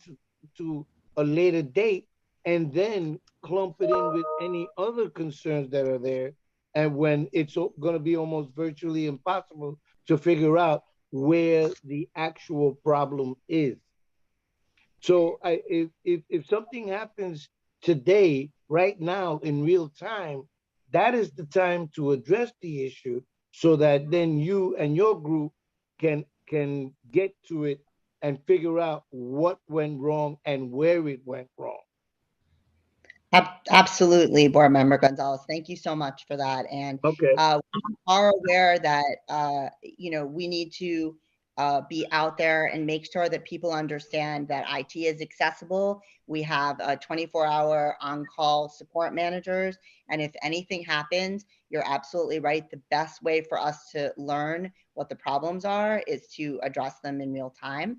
to a later date and then clump it in with any other concerns that are there. And when it's going to be almost virtually impossible to figure out where the actual problem is. So if something happens today, right now, in real time, that is the time to address the issue so that then you and your group can get to it and figure out what went wrong and where it went wrong. Absolutely, Board Member Gonzalez. Thank you so much for that. And Okay. we are aware that we need to be out there and make sure that people understand that IT is accessible. We have 24-hour on-call support managers, and if anything happens, you're absolutely right. The best way for us to learn what the problems are is to address them in real time.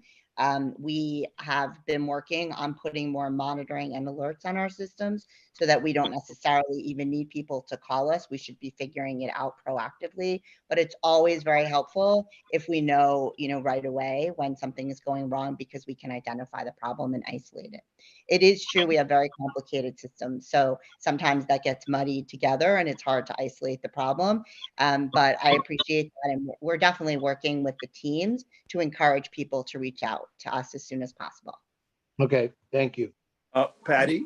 We have been working on putting more monitoring and alerts on our systems so that we don't necessarily even need people to call us. We should be figuring it out proactively, but it's always very helpful if we know, right away when something is going wrong because we can identify the problem and isolate it. It is true we have very complicated systems, so sometimes that gets muddied together and it's hard to isolate the problem. But I appreciate that, and we're definitely working with the teams to encourage people to reach out to us as soon as possible. Okay, thank you. Patty?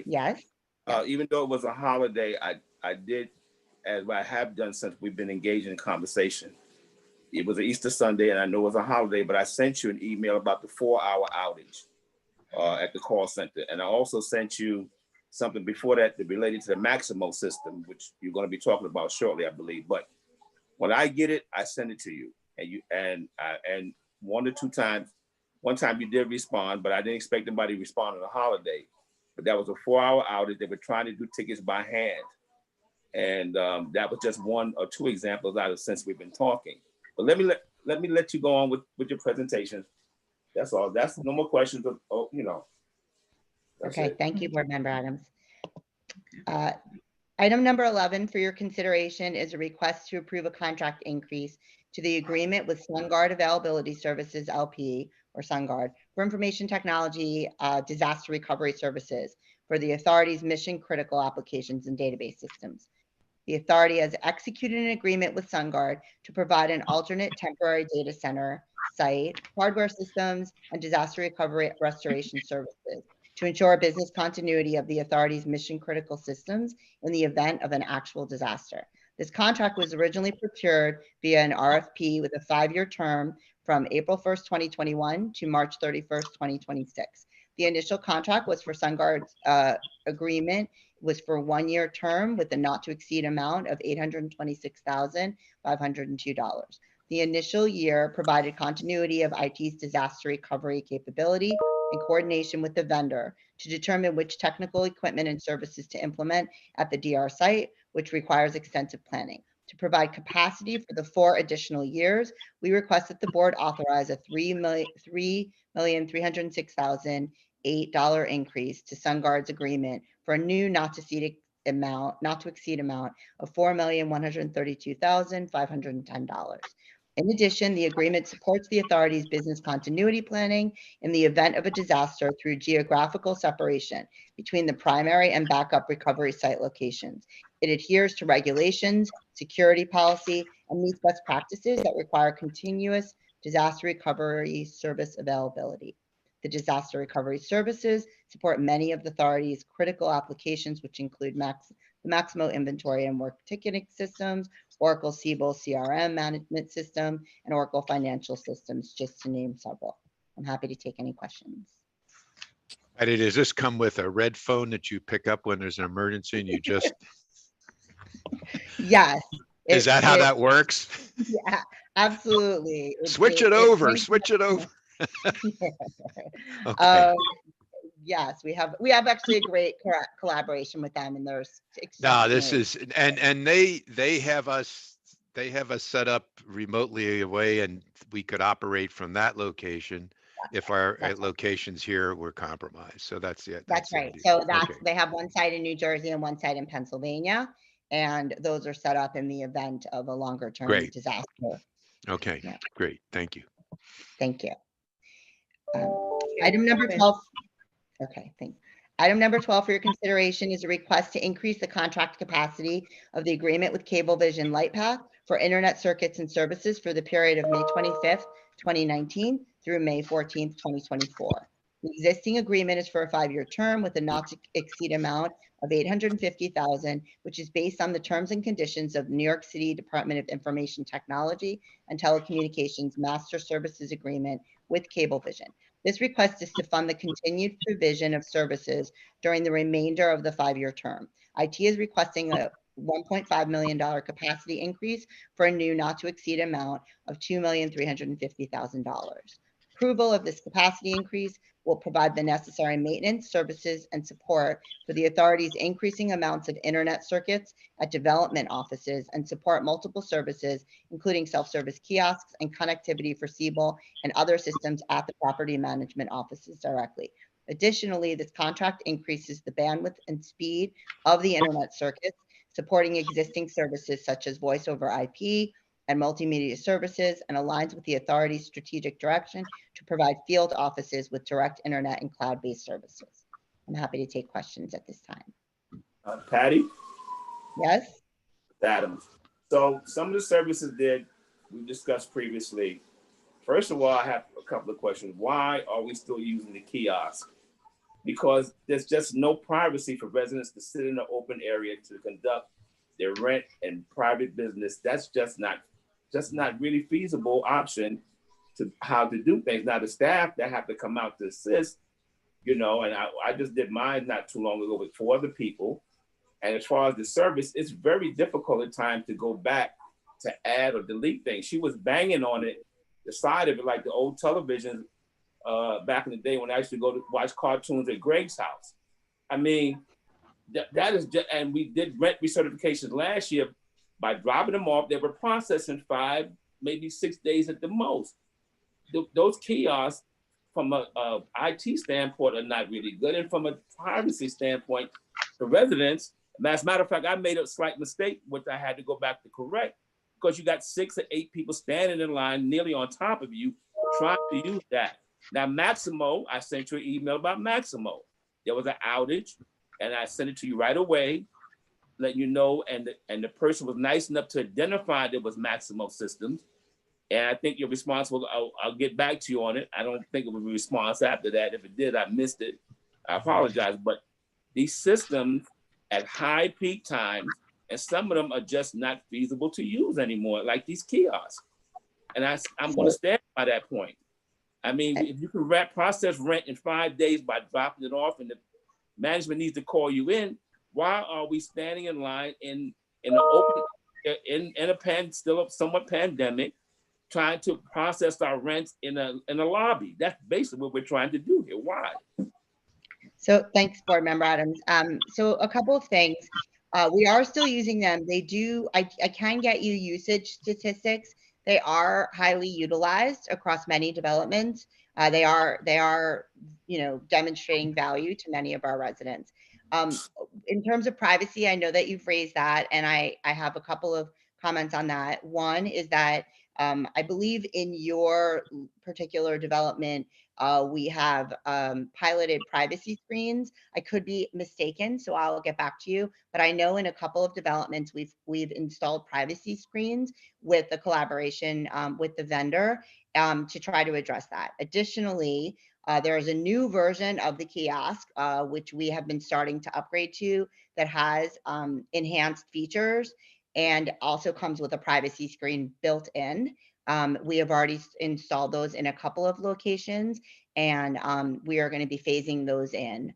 Yes. Even though it was a holiday, I did, as I have done since we've been engaged in conversation. It was an Easter Sunday, and I know it was a holiday, but I sent you an email about the 4-hour outage at the call center. And I also sent you something before that related to the Maximo system, which you're going to be talking about shortly, I believe. But when I get it, I send it to you. And one or two times, one time you did respond, but I didn't expect anybody to respond on a holiday. But that was a 4-hour outage. They were trying to do tickets by hand. And that was just one or two examples out of since we've been talking. But let me let you go on with your presentation. That's all. That's no more questions. Okay, it. thank you, Board Member Adams. Item number 11 for your consideration is a request to approve a contract increase to the agreement with SunGard Availability Services LP, or SunGard, for information technology disaster recovery services for the authority's mission critical applications and database systems. The authority has executed an agreement with SunGard to provide an alternate temporary data center site, hardware systems, and disaster recovery restoration services to ensure business continuity of the authority's mission critical systems in the event of an actual disaster. This contract was originally procured via an RFP with a 5-year term from April 1st, 2021 to March 31st, 2026. The initial contract was for SunGard's agreement was for 1-year term with a not to exceed amount of $826,502. The initial year provided continuity of IT's disaster recovery capability in coordination with the vendor to determine which technical equipment and services to implement at the DR site, which requires extensive planning. To provide capacity for the 4 additional years, we request that the board authorize a $3,306,008 increase to SunGard's agreement for a new not to exceed amount of $4,132,510. In addition, the agreement supports the authority's business continuity planning in the event of a disaster through geographical separation between the primary and backup recovery site locations. It adheres to regulations, security policy, and meets best practices that require continuous disaster recovery service availability. The disaster recovery services support many of the authority's critical applications, which include the Maximo inventory and work ticketing systems, Oracle Siebel CRM management system, and Oracle financial systems, just to name several. I'm happy to take any questions. Patty, does this come with a red phone that you pick up when there's an emergency and you just? Yes. Is that how that works? Yeah, absolutely. Switch it over. Okay. Yes, we have actually a great collaboration with them, and there's No, this is, and they have us they have us set up remotely away and we could operate from that location if our That's right. locations here were compromised. So that's it. That's the right. idea. So that's, Okay, they have one site in New Jersey and one site in Pennsylvania. And those are set up in the event of a longer term Great. disaster. Okay, Yeah. great. Thank you. Thank you. Item number 12. Okay, thanks. Item number 12 for your consideration is a request to increase the contract capacity of the agreement with Cablevision Lightpath for internet circuits and services for the period of May 25th, 2019 through May 14th, 2024. The existing agreement is for a 5-year term with a not to exceed amount of $850,000, which is based on the terms and conditions of New York City Department of Information Technology and Telecommunications Master Services Agreement with Cablevision. This request is to fund the continued provision of services during the remainder of the 5-year term. IT is requesting a $1.5 million capacity increase for a new not to exceed amount of $2,350,000. Approval of this capacity increase will provide the necessary maintenance, services, and support for the authority's increasing amounts of internet circuits at development offices and support multiple services, including self-service kiosks and connectivity for Siebel and other systems at the property management offices directly. Additionally, this contract increases the bandwidth and speed of the internet circuits, supporting existing services such as voice over IP and multimedia services, and aligns with the authority's strategic direction to provide field offices with direct internet and cloud-based services. I'm happy to take questions at this time. Patty? Yes? Adams. So some of the services that we discussed previously, first of all, I have a couple of questions. Why are we still using the kiosk? Because there's just no privacy for residents to sit in an open area to conduct their rent and private business. That's just not really feasible option to how to do things. Now the staff that have to come out to assist, and I just did mine not too long ago with 4 other people. And as far as the service, it's very difficult at times to go back to add or delete things. She was banging on it, the side of it, like the old television back in the day when I used to go to watch cartoons at Greg's house. I mean, that is just, and we did rent recertifications last year by dropping them off. They were processed in 5, maybe 6 days at the most. Those kiosks, from a IT standpoint, are not really good, and from a privacy standpoint, for residents. As a matter of fact, I made a slight mistake, which I had to go back to correct, because you got 6 or 8 people standing in line nearly on top of you trying to use that. Now, Maximo, I sent you an email about Maximo. There was an outage, and I sent it to you right away, letting you know, and the person was nice enough to identify that it was Maximo Systems. And I think you're responsible. I'll get back to you on it. I don't think it would be a response after that. If it did, I missed it. I apologize. But these systems at high peak times, and some of them are just not feasible to use anymore, like these kiosks. And I'm going to stand by that point. I mean, if you can process rent in 5 days by dropping it off, and the management needs to call you in, why are we standing in line in an open, in a still somewhat pandemic, trying to process our rents in a lobby? That's basically what we're trying to do here. Why? So thanks, Board Member Adams. So a couple of things. We are still using them. They do, I can get you usage statistics. They are highly utilized across many developments. They are, demonstrating value to many of our residents. In terms of privacy, I know that you've raised that, and I have a couple of comments on that. One is that I believe in your particular development, we have piloted privacy screens. I could be mistaken, so I'll get back to you. But I know in a couple of developments, we've installed privacy screens with the collaboration with the vendor to try to address that. Additionally, there is a new version of the kiosk, which we have been starting to upgrade to, that has enhanced features and also comes with a privacy screen built in. We have already installed those in a couple of locations, and we are going to be phasing those in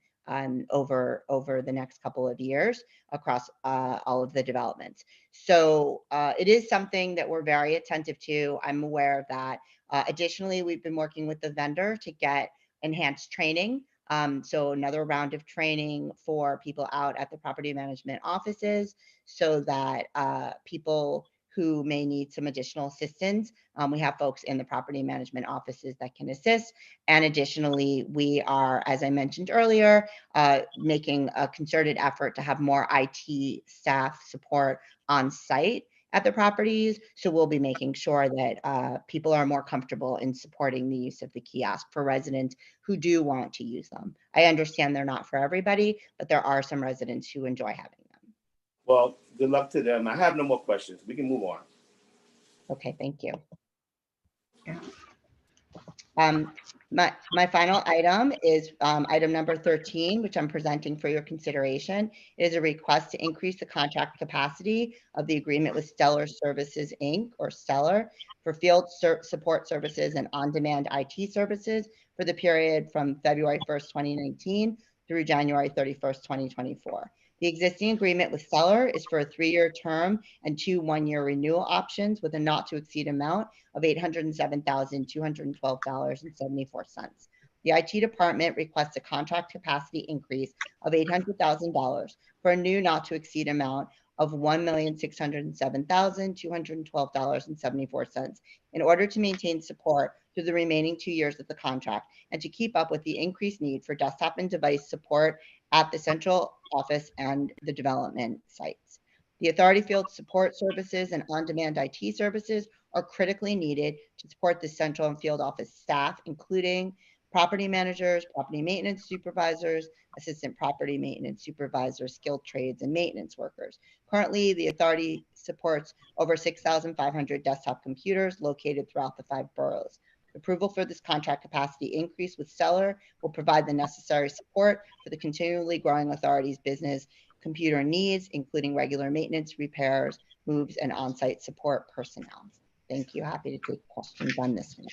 over the next couple of years across all of the developments. So it is something that we're very attentive to. I'm aware of that. Additionally, we've been working with the vendor to get enhanced training. So another round of training for people out at the property management offices, so that people who may need some additional assistance. We have folks in the property management offices that can assist. And additionally, we are, as I mentioned earlier, making a concerted effort to have more IT staff support on site at the properties. So we'll be making sure that people are more comfortable in supporting the use of the kiosk for residents who do want to use them. I understand they're not for everybody, but there are some residents who enjoy having them. Well, good luck to them. I have no more questions. We can move on. Okay, thank you. Yeah. My final item is item number 13, which I'm presenting for your consideration. It is a request to increase the contract capacity of the agreement with Stellar Services, Inc., or Stellar, for field support services and on-demand IT services for the period from February 1st, 2019 through January 31st, 2024. The existing agreement with Stellar is for a 3-year term and 2 one-year renewal options with a not to exceed amount of $807,212.74. The IT department requests a contract capacity increase of $800,000 for a new not to exceed amount of $1,607,212.74 in order to maintain support through the remaining 2 years of the contract and to keep up with the increased need for desktop and device support at the central office and the development sites. The authority field support services and on-demand IT services are critically needed to support the central and field office staff, including property managers, property maintenance supervisors, assistant property maintenance supervisors, skilled trades, and maintenance workers. Currently, the authority supports over 6,500 desktop computers located throughout the 5 boroughs. Approval for this contract capacity increase with Stellar will provide the necessary support for the continually growing authority's business computer needs, including regular maintenance, repairs, moves, and on-site support personnel. Thank you. Happy to take questions on this one.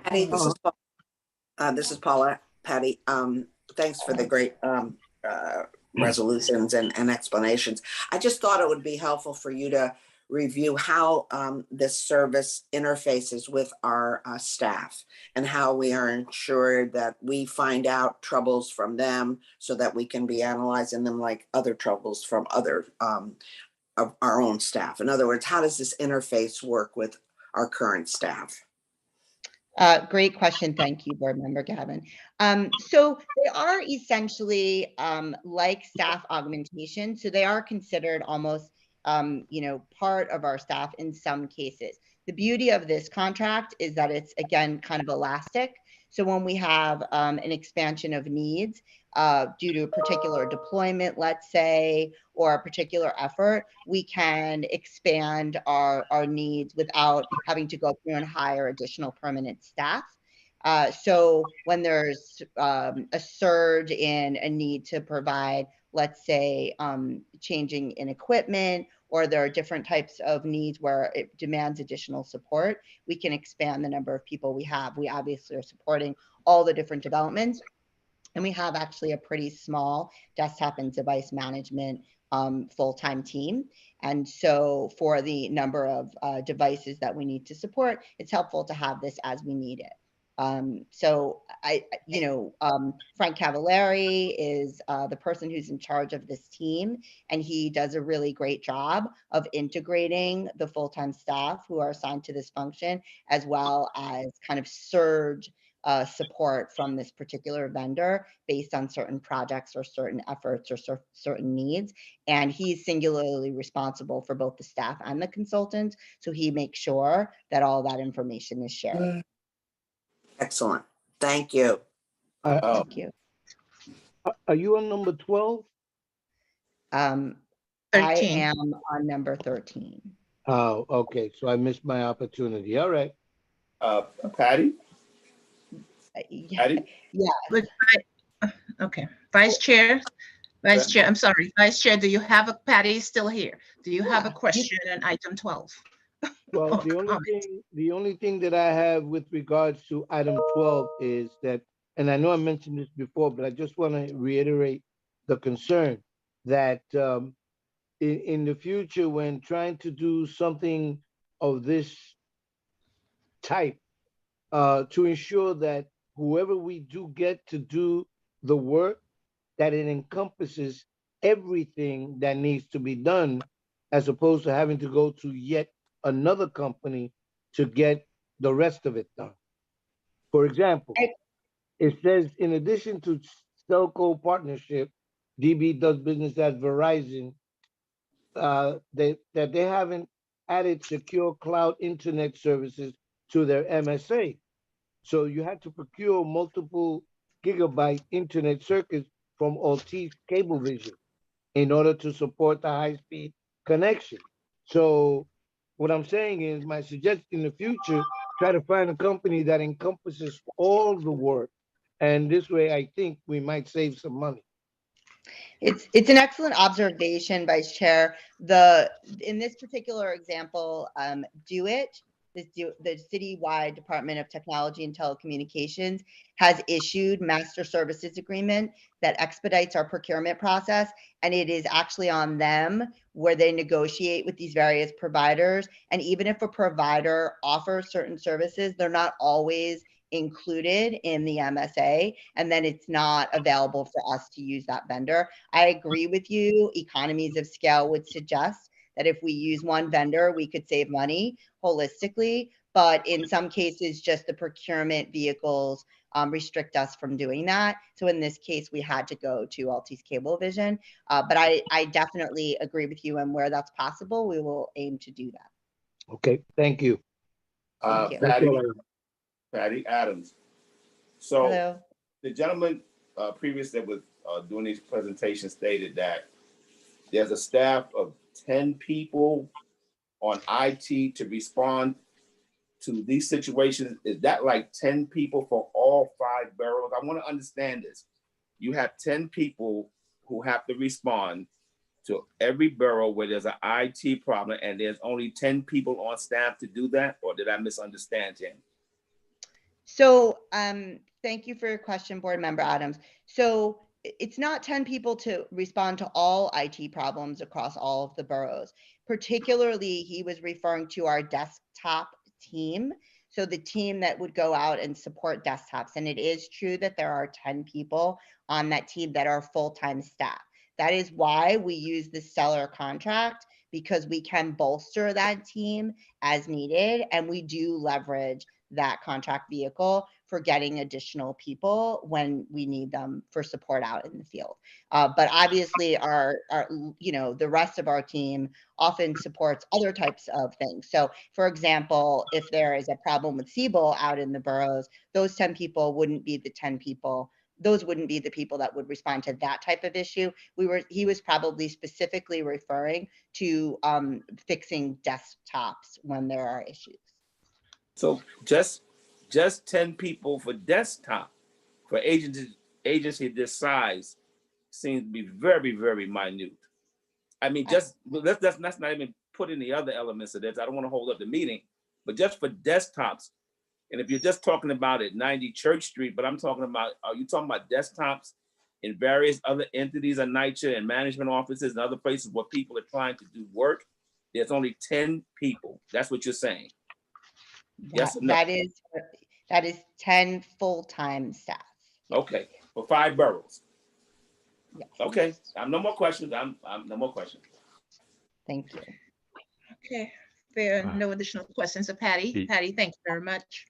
Patty, this is Paula. Patty, thanks for the great resolutions and explanations. I just thought it would be helpful for you to review how this service interfaces with our staff and how we are ensured that we find out troubles from them so that we can be analyzing them like other troubles from other of our own staff. In other words, how does this interface work with our current staff? Great question. Thank you, Board Member Gavin. So they are essentially like staff augmentation. So they are considered almost, part of our staff in some cases. The beauty of this contract is that it's, again, kind of elastic. So when we have an expansion of needs due to a particular deployment, let's say, or a particular effort, we can expand our needs without having to go through and hire additional permanent staff. So when there's a surge in a need to provide, let's say, changing in equipment, or there are different types of needs where it demands additional support, we can expand the number of people we have. We obviously are supporting all the different developments, and we have actually a pretty small desktop and device management full-time team. And so for the number of devices that we need to support, it's helpful to have this as we need it. Frank Cavallari is the person who's in charge of this team, and he does a really great job of integrating the full-time staff who are assigned to this function, as well as kind of surge support from this particular vendor based on certain projects or certain efforts or certain needs. And he's singularly responsible for both the staff and the consultants. So he makes sure that all that information is shared. Excellent. Thank you. Thank you. Are you on number 12? I 13. am on number 13. Oh, okay. So I missed my opportunity. All right. Patty? Patty? Yeah. Okay, Vice Chair, I'm sorry, Vice Chair, do you have Patty is still here? Do you have a question on item 12? Well, the only thing that I have with regards to item 12 is that, and I know I mentioned this before, but I just want to reiterate the concern that in the future, when trying to do something of this type, to ensure that whoever we do get to do the work, that it encompasses everything that needs to be done as opposed to having to go to yet another company to get the rest of it done. For example, it says in addition to Telco partnership, DB does business at Verizon, that they haven't added secure cloud internet services to their MSA. So you had to procure multiple gigabyte internet circuits from Altice Cablevision in order to support the high-speed connection. So what I'm saying is my suggestion in the future, try to find a company that encompasses all the work. And this way, I think we might save some money. It's an excellent observation, Vice Chair. In this particular example, the citywide Department of Technology and Telecommunications has issued master services agreement that expedites our procurement process, and it is actually on them where they negotiate with these various providers. And even if a provider offers certain services, they're not always included in the MSA, and then it's not available for us to use that vendor. I agree with you. Economies of scale would suggest that if we use one vendor, we could save money holistically. But in some cases, just the procurement vehicles restrict us from doing that. So in this case, we had to go to Altice Cablevision. But I definitely agree with you, and where that's possible, we will aim to do that. Okay, thank you. Thank you. Patty Adams. So Hello. the gentleman previous that was doing these presentations stated that there's a staff of 10 people on IT to respond to these situations. Is that like 10 people for all 5 boroughs? I want to understand this. You have 10 people who have to respond to every borough where there's an IT problem, and there's only 10 people on staff to do that? Or did I misunderstand him? So thank you for your question, Board Member Adams. So it's not 10 people to respond to all IT problems across all of the boroughs. Particularly, he was referring to our desktop team. So the team that would go out and support desktops. And it is true that there are 10 people on that team that are full-time staff. That is why we use the seller contract, because we can bolster that team as needed. And we do leverage that contract vehicle for getting additional people when we need them for support out in the field. But obviously the rest of our team often supports other types of things. So for example, if there is a problem with Siebel out in the boroughs, those 10 people wouldn't be the 10 people. Those wouldn't be the people that would respond to that type of issue. He was probably specifically referring to fixing desktops when there are issues. So just 10 people for desktop for agency this size seems to be very, very minute. I mean, let's not even put in the other elements of this. I don't want to hold up the meeting, but just for desktops. And if you're just talking about at 90 Church Street, but I'm talking about, are you talking about desktops in various other entities of Nycha and management offices and other places where people are trying to do work? There's only 10 people. That's what you're saying. Yes. That is 10 full-time staff. Okay, for 5 boroughs. Yes. Okay, no more questions. I'm no more questions. Thank you. Okay, there are no additional questions of Patty. Patty, thank you very much.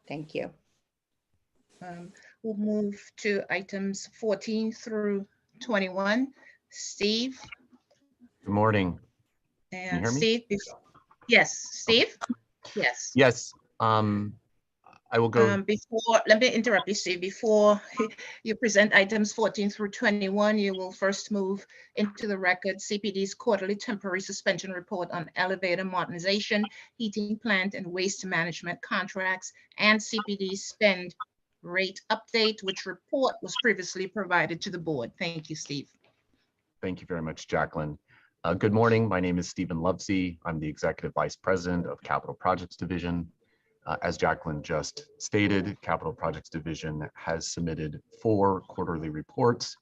Thank you. We'll move to items 14 through 21. Steve. Good morning. And can you hear me? Steve, yes, Steve? Yes. Yes. I will go. Let me interrupt you, Steve. Before you present items 14 through 21, you will first move into the record CPD's quarterly temporary suspension report on elevator modernization, heating plant and waste management contracts, and CPD's spend rate update, which report was previously provided to the board. Thank you, Steve. Thank you very much, Jacqueline. Good morning. My name is Stephen Lovesey. I'm the Executive Vice President of Capital Projects Division. As Jacqueline just stated, Capital Projects Division has submitted 4 quarterly reports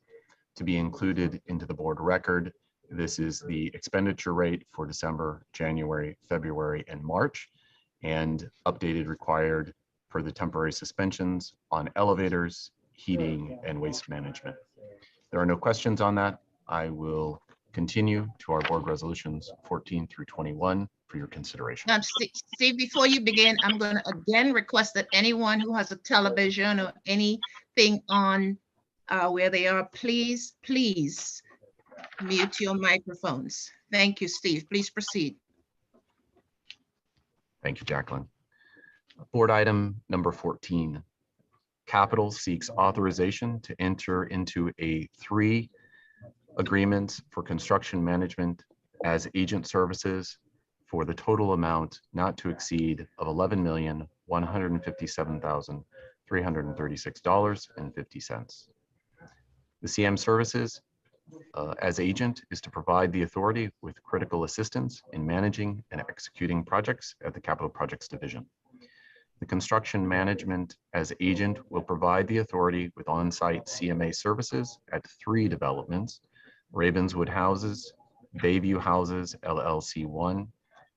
to be included into the board record. This is the expenditure rate for December, January, February, and March, and updated required for the temporary suspensions on elevators, heating, and waste management. There are no questions on that. I will continue to our board resolutions 14 through 21 for your consideration. Steve, before you begin, I'm going to again request that anyone who has a television or anything on where they are, please mute your microphones. Thank you, Steve. Please proceed. Thank you, Jacqueline. Board item number 14. Capital seeks authorization to enter into a 3 agreements for construction management as agent services for the total amount not to exceed of $11,157,336.50. The CM services as agent is to provide the authority with critical assistance in managing and executing projects at the Capital Projects Division. The construction management as agent will provide the authority with on-site CMA services at 3 developments: Ravenswood Houses, Bayview Houses LLC 1,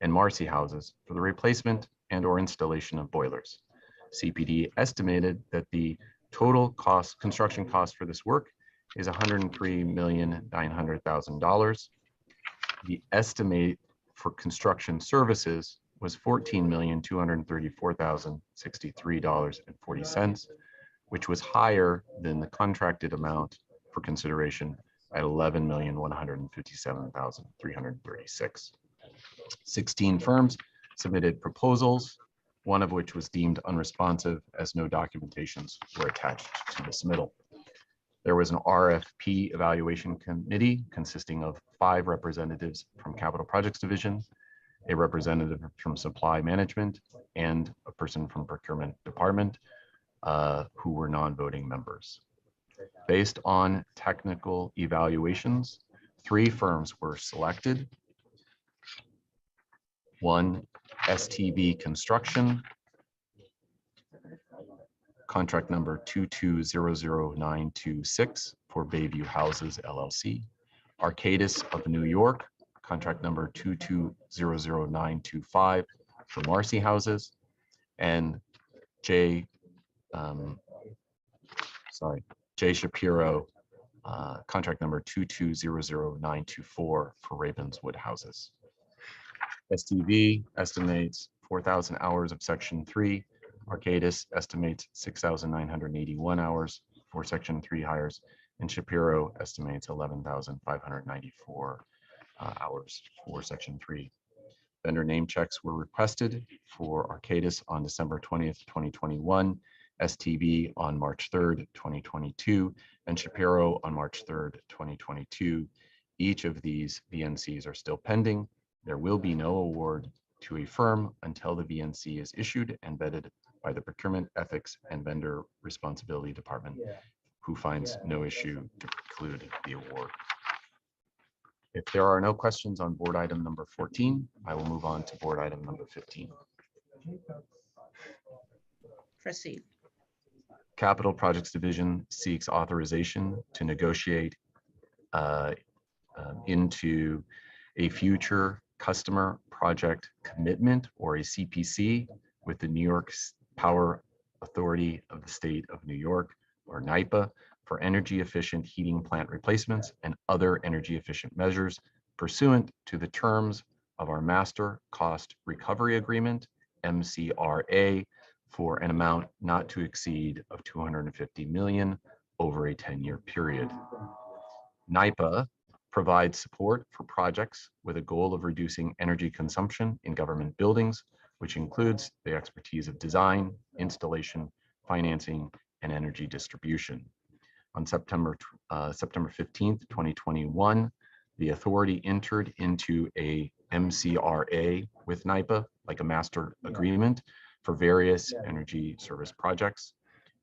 and Marcy Houses for the replacement and or installation of boilers. CPD estimated that the total cost, construction cost for this work is $103,900,000. The estimate for construction services was $14,234,063.40, which was higher than the contracted amount for consideration at $11,157,336. 16 firms submitted proposals, one of which was deemed unresponsive as no documentations were attached to the submittal. There was an RFP Evaluation Committee consisting of 5 representatives from Capital Projects Division, a representative from Supply Management, and a person from Procurement Department who were non-voting members. Based on technical evaluations, 3 firms were selected. 1, STB Construction, contract number 2200926 for Bayview Houses LLC. Arcadis of New York, contract number 2200925 for Marcy Houses, and J. Shapiro, contract number 2200924 for Ravenswood Houses. STV estimates 4,000 hours of Section 3. Arcadis estimates 6,981 hours for Section 3 hires, and Shapiro estimates 11,594 hours for Section 3. Vendor name checks were requested for Arcadis on December 20th, 2021, STB on March 3rd, 2022, and Shapiro on March 3rd, 2022. Each of these VNCs are still pending. There will be no award to a firm until the VNC is issued and vetted by the Procurement, Ethics, and Vendor Responsibility Department, who finds no issue to preclude the award. If there are no questions on board item number 14, I will move on to board item number 15. Proceed. Capital Projects Division seeks authorization to negotiate into a future customer project commitment, or a CPC, with the New York Power Authority of the State of New York, or NYPA, for energy efficient heating plant replacements and other energy efficient measures pursuant to the terms of our Master Cost Recovery Agreement, MCRA, for an amount not to exceed of $250 million over a 10-year period. NYPA provides support for projects with a goal of reducing energy consumption in government buildings, which includes the expertise of design, installation, financing, and energy distribution. On September 15th, 2021, the authority entered into a MCRA with NYPA, like a master agreement, for various energy service projects.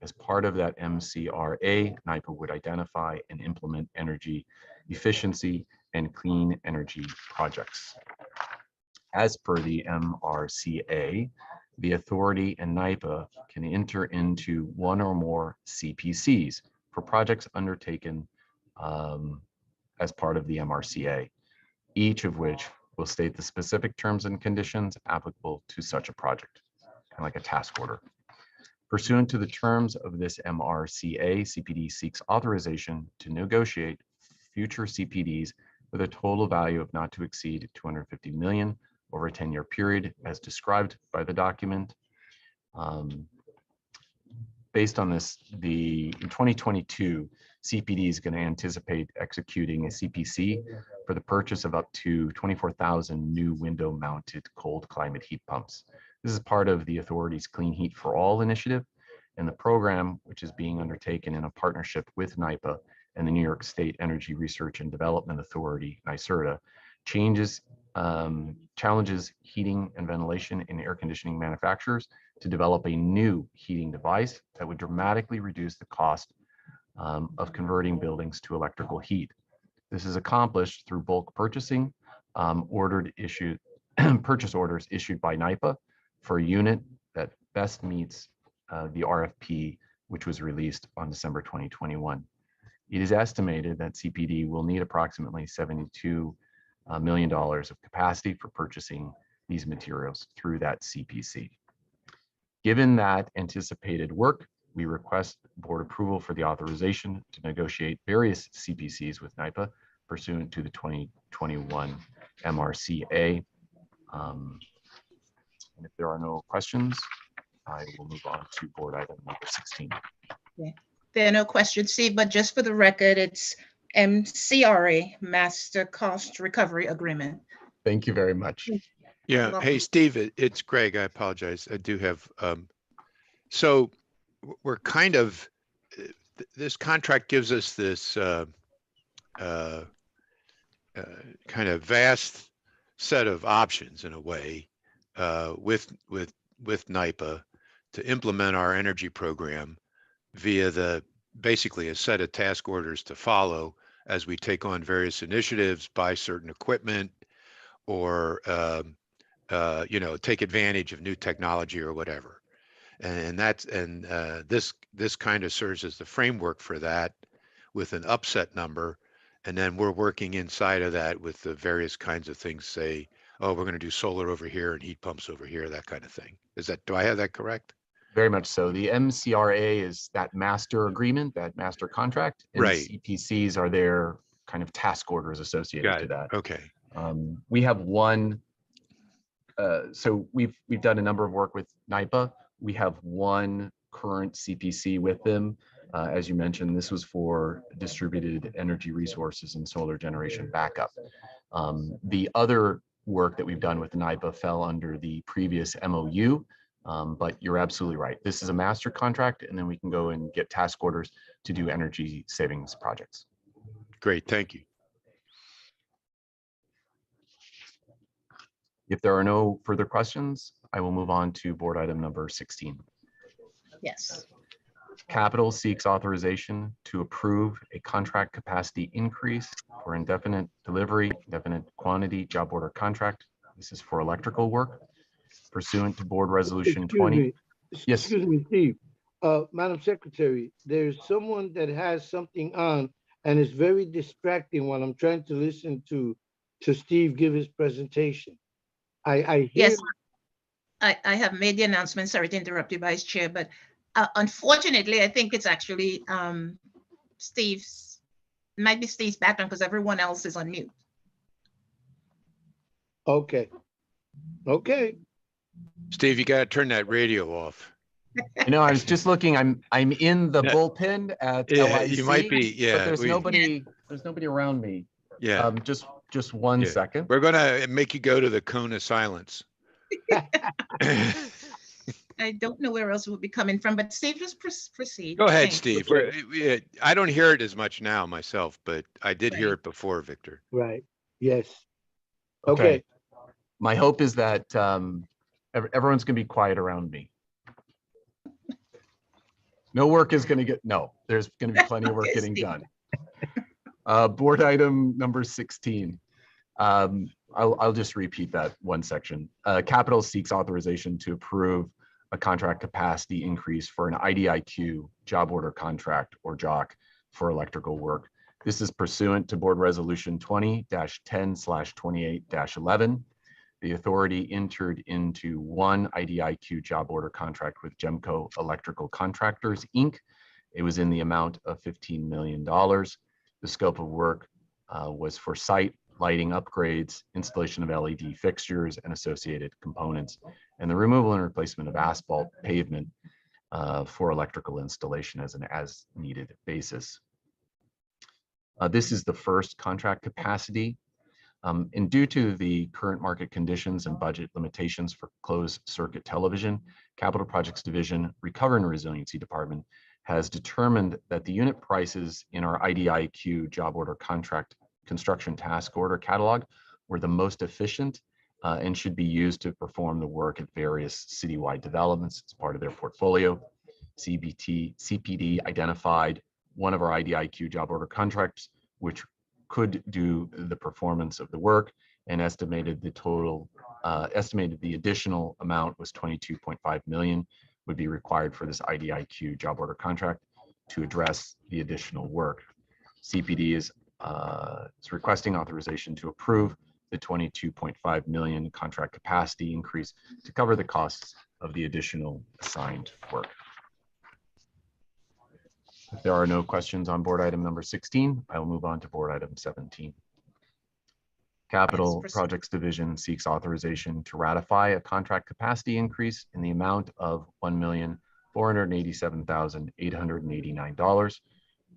As part of that MCRA, NYPA would identify and implement energy efficiency and clean energy projects. As per the MRCA, the authority and NYPA can enter into one or more CPCs for projects undertaken as part of the MRCA, each of which will state the specific terms and conditions applicable to such a project, kind of like a task order. Pursuant to the terms of this MRCA, CPD seeks authorization to negotiate future CPDs with a total value of not to exceed 250 million over a 10-year period as described by the document. Based on this, in 2022, CPD is going to anticipate executing a CPC for the purchase of up to 24,000 new window-mounted cold climate heat pumps. This is part of the authority's Clean Heat for All initiative, and the program, which is being undertaken in a partnership with NYPA and the New York State Energy Research and Development Authority, NYSERDA, challenges heating and ventilation and air conditioning manufacturers to develop a new heating device that would dramatically reduce the cost of converting buildings to electrical heat. This is accomplished through bulk purchasing, purchase orders issued by NYPA for a unit that best meets the RFP, which was released on December 2021. It is estimated that CPD will need approximately $72 million of capacity for purchasing these materials through that CPC. Given that anticipated work, we request board approval for the authorization to negotiate various CPCs with NYPA pursuant to the 2021 MRCA. And if there are no questions, I will move on to board item number 16. Yeah. There are no questions, Steve, but just for the record, it's MCRA, Master Cost Recovery Agreement. Thank you very much. Yeah. Hey, Steve, it's Greg. I apologize. I do have, so we're kind of, this contract gives us this kind of vast set of options in a way with NYPA to implement our energy program via basically a set of task orders to follow as we take on various initiatives, buy certain equipment, or take advantage of new technology or whatever. And this kind of serves as the framework for that with an upset number. And then we're working inside of that with the various kinds of things, say, oh, we're going to do solar over here and heat pumps over here, that kind of thing. Do I have that correct? Very much so. The MCRA is that master agreement, that master contract, and right. CPCs are their kind of task orders associated to that. Okay. We have one. So we've done a number of work with NYPA. We have one current CPC with them. As you mentioned, this was for distributed energy resources and solar generation backup. The other work that we've done with NYPA fell under the previous MOU. But you're absolutely right. This is a master contract, and then we can go and get task orders to do energy savings projects. Great, thank you. If there are no further questions, I will move on to board item number 16. Yes. Capital seeks authorization to approve a contract capacity increase for indefinite delivery, indefinite quantity job order contract. This is for electrical work. Pursuant to board resolution 20. Yes. Excuse me, Steve. Madam Secretary, there's someone that has something on and it's very distracting when I'm trying to listen to Steve give his presentation. I hear. Yes, I have made the announcement. Sorry to interrupt you, Vice Chair, but unfortunately, I think it's actually might be Steve's background because everyone else is on mute. Okay. Okay. Steve, you got to turn that radio off. You know, I was just looking. I'm in the bullpen at LIC. You might be. Yeah. But there's nobody around me. Yeah. Just one second. We're gonna make you go to the cone of silence. I don't know where else it would be coming from, but Steve, just proceed. Go ahead, Thanks. Steve. I don't hear it as much now myself, but I did hear it before, Victor. Right. Yes. Okay. My hope is that everyone's going to be quiet around me. No work is going to get, no, there's going to be plenty of work getting done. Board item number 16. I'll just repeat that one section. Capital seeks authorization to approve a contract capacity increase for an IDIQ job order contract or JOC for electrical work. This is pursuant to board resolution 20-10/28-11. The authority entered into one IDIQ job order contract with Gemco Electrical Contractors, Inc. It was in the amount of $15 million. The scope of work was for site lighting upgrades, installation of LED fixtures and associated components, and the removal and replacement of asphalt pavement for electrical installation as an as-needed basis. This is the first contract capacity. And due to the current market conditions and budget limitations for closed circuit television, Capital Projects Division Recover and Resiliency Department has determined that the unit prices in our IDIQ job order contract construction task order catalog were the most efficient and should be used to perform the work at various citywide developments as part of their portfolio. CPD identified one of our IDIQ job order contracts, which could do the performance of the work, and estimated the additional amount was 22.5 million would be required for this IDIQ job order contract to address the additional work. CPD is requesting authorization to approve the 22.5 million contract capacity increase to cover the costs of the additional assigned work. If there are no questions on board item number 16, I will move on to board item 17. Capital Projects Division seeks authorization to ratify a contract capacity increase in the amount of $1,487,889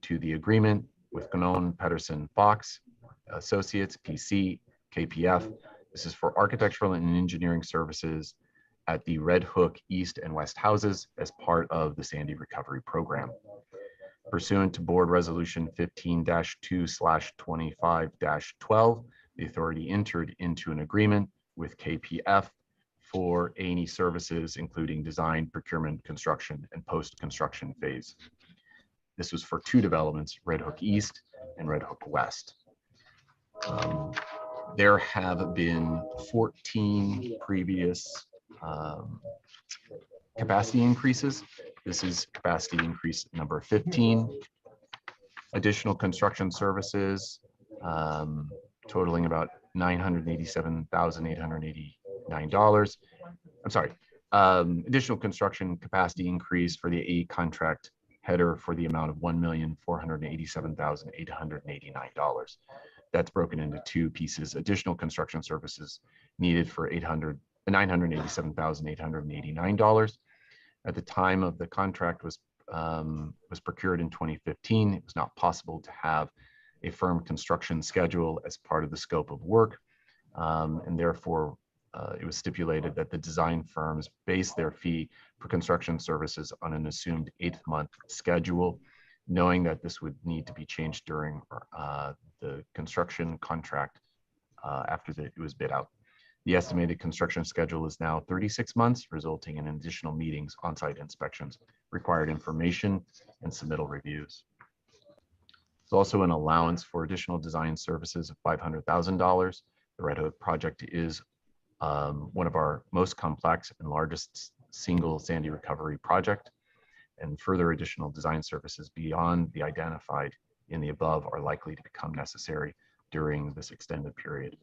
to the agreement with Gnon Pedersen Fox Associates PC KPF. This is for architectural and engineering services at the Red Hook East and West houses as part of the Sandy Recovery Program. Pursuant to Board Resolution 15-2/25-12, the authority entered into an agreement with KPF for A&E services, including design, procurement, construction, and post-construction phase. This was for two developments, Red Hook East and Red Hook West. There have been 14 previous capacity increases. This is capacity increase number 15. Additional construction services totaling about $987,889. I'm sorry. Additional construction capacity increase for the AE contract header for the amount of $1,487,889. That's broken into two pieces. Additional construction services needed for $987,889. At the time of the contract was procured in 2015, it was not possible to have a firm construction schedule as part of the scope of work, and therefore it was stipulated that the design firms base their fee for construction services on an assumed 8th-month schedule, knowing that this would need to be changed during the construction contract after it was bid out. The estimated construction schedule is now 36 months, resulting in additional meetings, on-site inspections, required information, and submittal reviews. There's also an allowance for additional design services of $500,000. The Red Hook project is one of our most complex and largest single Sandy recovery project, and further additional design services beyond the identified in the above are likely to become necessary during this extended period.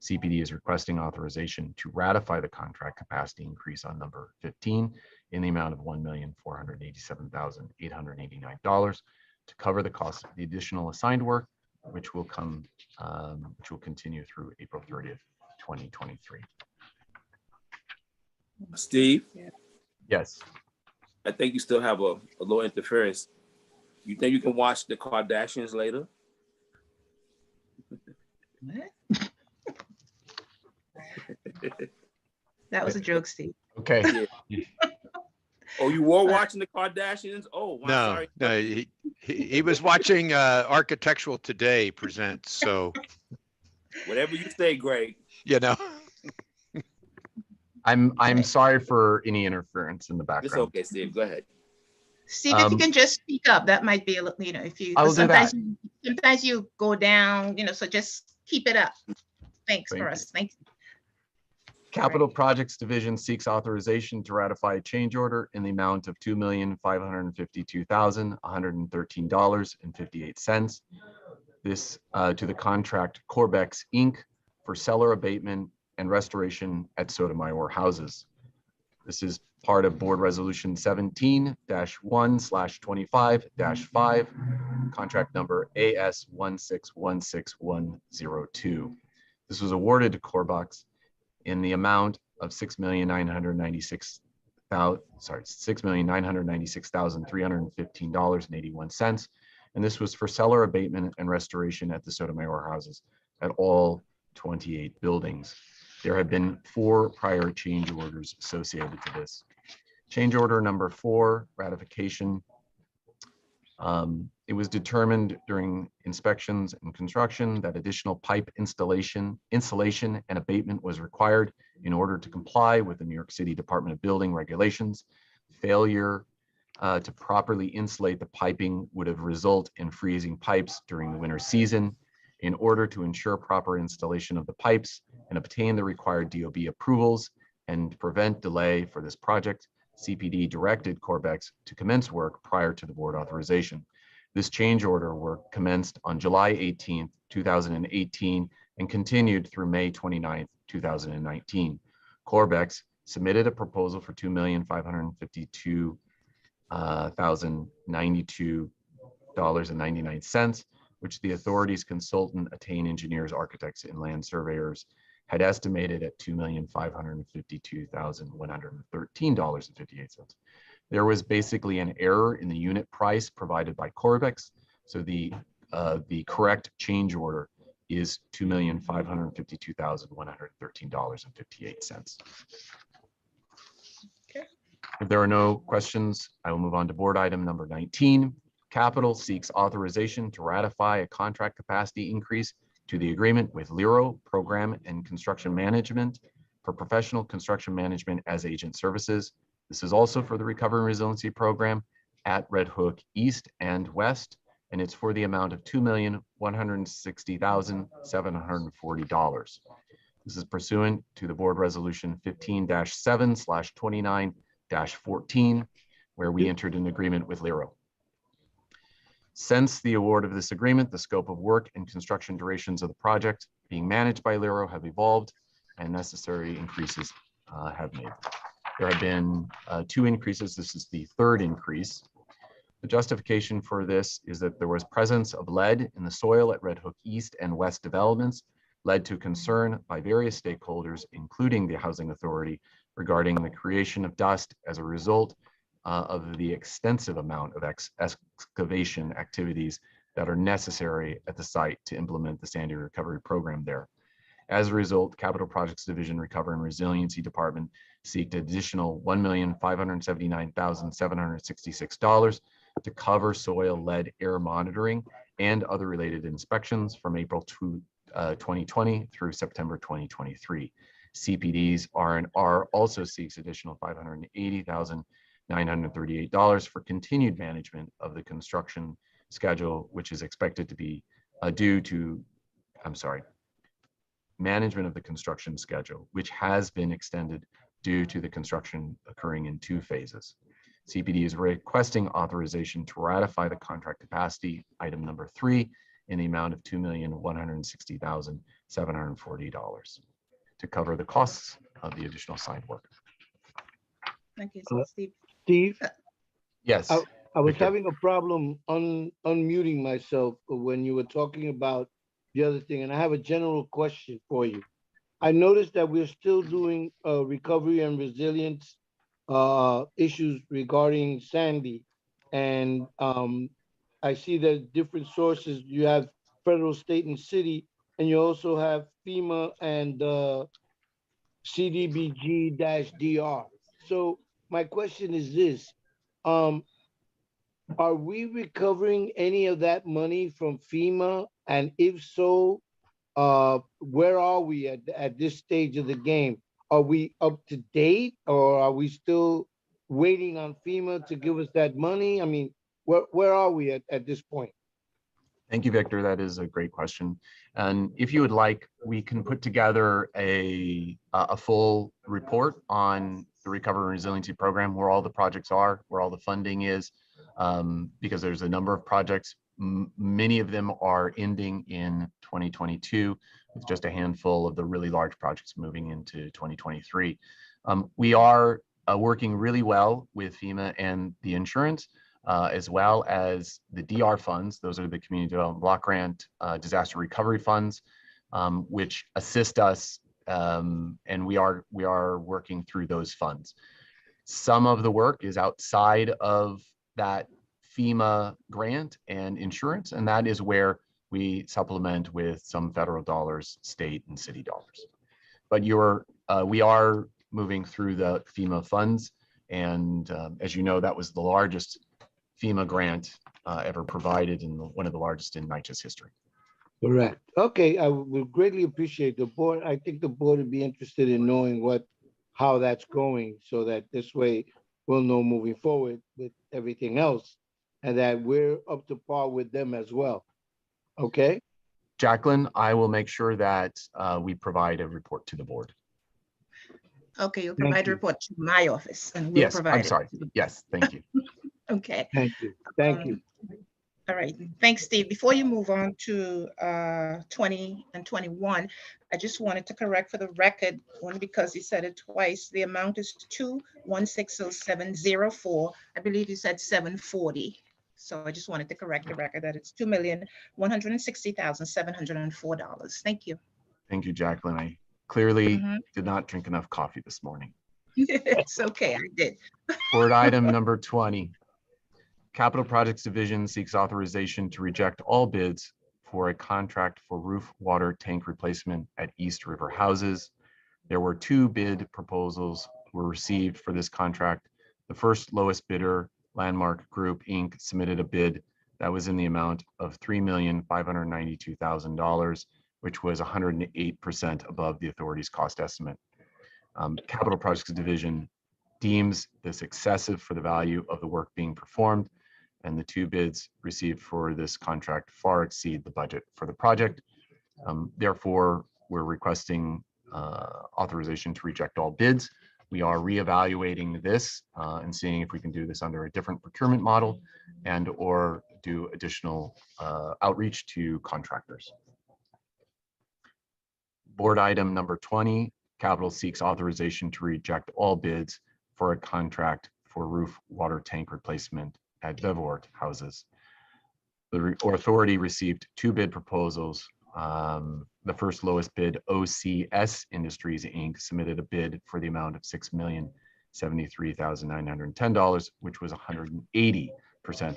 CPD is requesting authorization to ratify the contract capacity increase on number 15 in the amount of $1,487,889 to cover the cost of the additional assigned work, which will continue through April 30th, 2023. Steve? Yes. I think you still have a little interference. You think you can watch the Kardashians later? What? That was a joke, Steve. Okay. Yeah. Oh, you were watching the Kardashians? Oh, I'm No, sorry. no, he was watching Architectural Today presents, so, Whatever you say, Greg. you know. I'm sorry for any interference in the It's background. okay, Steve. Go ahead. Steve, if you can just speak up, that might be a little, if you, I will do that. sometimes you go down, so just keep it up. Thanks Thank for you. us. Thank you. Capital Projects Division seeks authorization to ratify a change order in the amount of $2,552,113.58. This to the contract Corbex Inc. for cellar abatement and restoration at Sotomayor houses. This is part of Board Resolution 17-1/25-5, contract number AS 1616102. This was awarded to Corebox in the amount of $6,996,315.81. And this was for cellar abatement and restoration at the Sotomayor houses at all 28 buildings. There have been 4 prior change orders associated to this. Change order number 4, ratification. It was determined during inspections and construction that additional pipe insulation and abatement was required in order to comply with the New York City Department of Building regulations. Failure to properly insulate the piping would have resulted in freezing pipes during the winter season. In order to ensure proper installation of the pipes and obtain the required DOB approvals and prevent delay for this project, CPD directed Corbex to commence work prior to the board authorization. This change order work commenced on July 18th, 2018 and continued through May 29th, 2019. Corbex submitted a proposal for $2,552,092.99, which the authority's consultant, Attain Engineers, Architects, and Land Surveyors had estimated at $2,552,113.58. There was basically an error in the unit price provided by Corbex, so the correct change order is $2,552,113.58. Okay. If there are no questions, I will move on to board item number 19. Capital seeks authorization to ratify a contract capacity increase to the agreement with Lero Program and Construction Management for professional construction management as agent services. This is also for the Recovery and Resiliency Program at Red Hook East and West, and it's for the amount of $2,160,740. This is pursuant to the board resolution 15-7/29-14, where we entered an agreement with Lero. Since the award of this agreement, the scope of work and construction durations of the project being managed by Lero have evolved and necessary increases have made. There have been 2 increases. This is the 3rd increase. The justification for this is that there was presence of lead in the soil at Red Hook East and West developments, led to concern by various stakeholders, including the Housing Authority, regarding the creation of dust as a result of the extensive amount of excavation activities that are necessary at the site to implement the Sandy Recovery Program there. As a result, Capital Projects Division Recovery and Resiliency Department seeked additional $1,579,766 to cover soil lead air monitoring and other related inspections from April 2020 through September 2023. CPD's R&R also seeks additional $580,938 for continued management of the construction schedule, which is expected to be management of the construction schedule, which has been extended due to the construction occurring in 2 phases. CPD is requesting authorization to ratify the contract capacity, item number 3, in the amount of $2,160,740 to cover the costs of the additional signed work. Thank you, Steve. Steve, Yes. I was Victor. having a problem unmuting myself when you were talking about the other thing, and I have a general question for you. I noticed that we're still doing recovery and resilience issues regarding Sandy, and I see that different sources. You have federal, state, and city, and you also have FEMA and CDBG-DR. So my question is this: are we recovering any of that money from FEMA? And if so, where are we at this stage of the game? Are we up to date, or are we still waiting on FEMA to give us that money? I mean, where are we at this point? Thank you, Victor. That is a great question. And if you would like, we can put together a full report on the Recovery and Resiliency Program, where all the projects are, where all the funding is, because there's a number of projects. Many of them are ending in 2022, with just a handful of the really large projects moving into 2023. We are working really well with FEMA and the insurance, as well as the DR funds. Those are the Community Development Block Grant disaster recovery funds. which assist us, and we are working through those funds. Some of the work is outside of that FEMA grant and insurance, and that is where we supplement with some federal dollars, state and city dollars. But we are moving through the FEMA funds, and as you know, that was the largest FEMA grant ever provided, and one of the largest in Nycha's history. Correct. Okay, I would greatly appreciate the board. I think the board would be interested in knowing how that's going, so that this way we'll know moving forward with everything else, and that we're up to par with them as well. Okay? Jacqueline, I will make sure that we provide a report to the board. Okay, you'll Thank provide a you. report to my office and we'll Yes, provide I'm it. sorry. Yes, thank you. Okay. Thank you. Thank you. All right, thanks, Steve. Before you move on to 20 and 21, I just wanted to correct for the record, only because you said it twice, the amount is 2160704. I believe you said 740. So I just wanted to correct the record that it's $2,160,704. Thank you. Thank you, Jacqueline. I clearly Mhm. did not drink enough coffee this morning. It's okay, I did. Board item number 20. Capital Projects Division seeks authorization to reject all bids for a contract for roof water tank replacement at East River Houses. There were 2 bid proposals were received for this contract. The first lowest bidder, Landmark Group, Inc., submitted a bid that was in the amount of $3,592,000, which was 108% above the authority's cost estimate. Capital Projects Division deems this excessive for the value of the work being performed, and the 2 bids received for this contract far exceed the budget for the project. Therefore, we're requesting authorization to reject all bids. We are reevaluating this and seeing if we can do this under a different procurement model and or do additional outreach to contractors. Board item number 20, Capital seeks authorization to reject all bids for a contract for roof water tank replacement at Vevort Houses. The authority received 2 bid proposals. The first lowest bid, OCS Industries Inc., submitted a bid for the amount of $6,073,910, which was 180%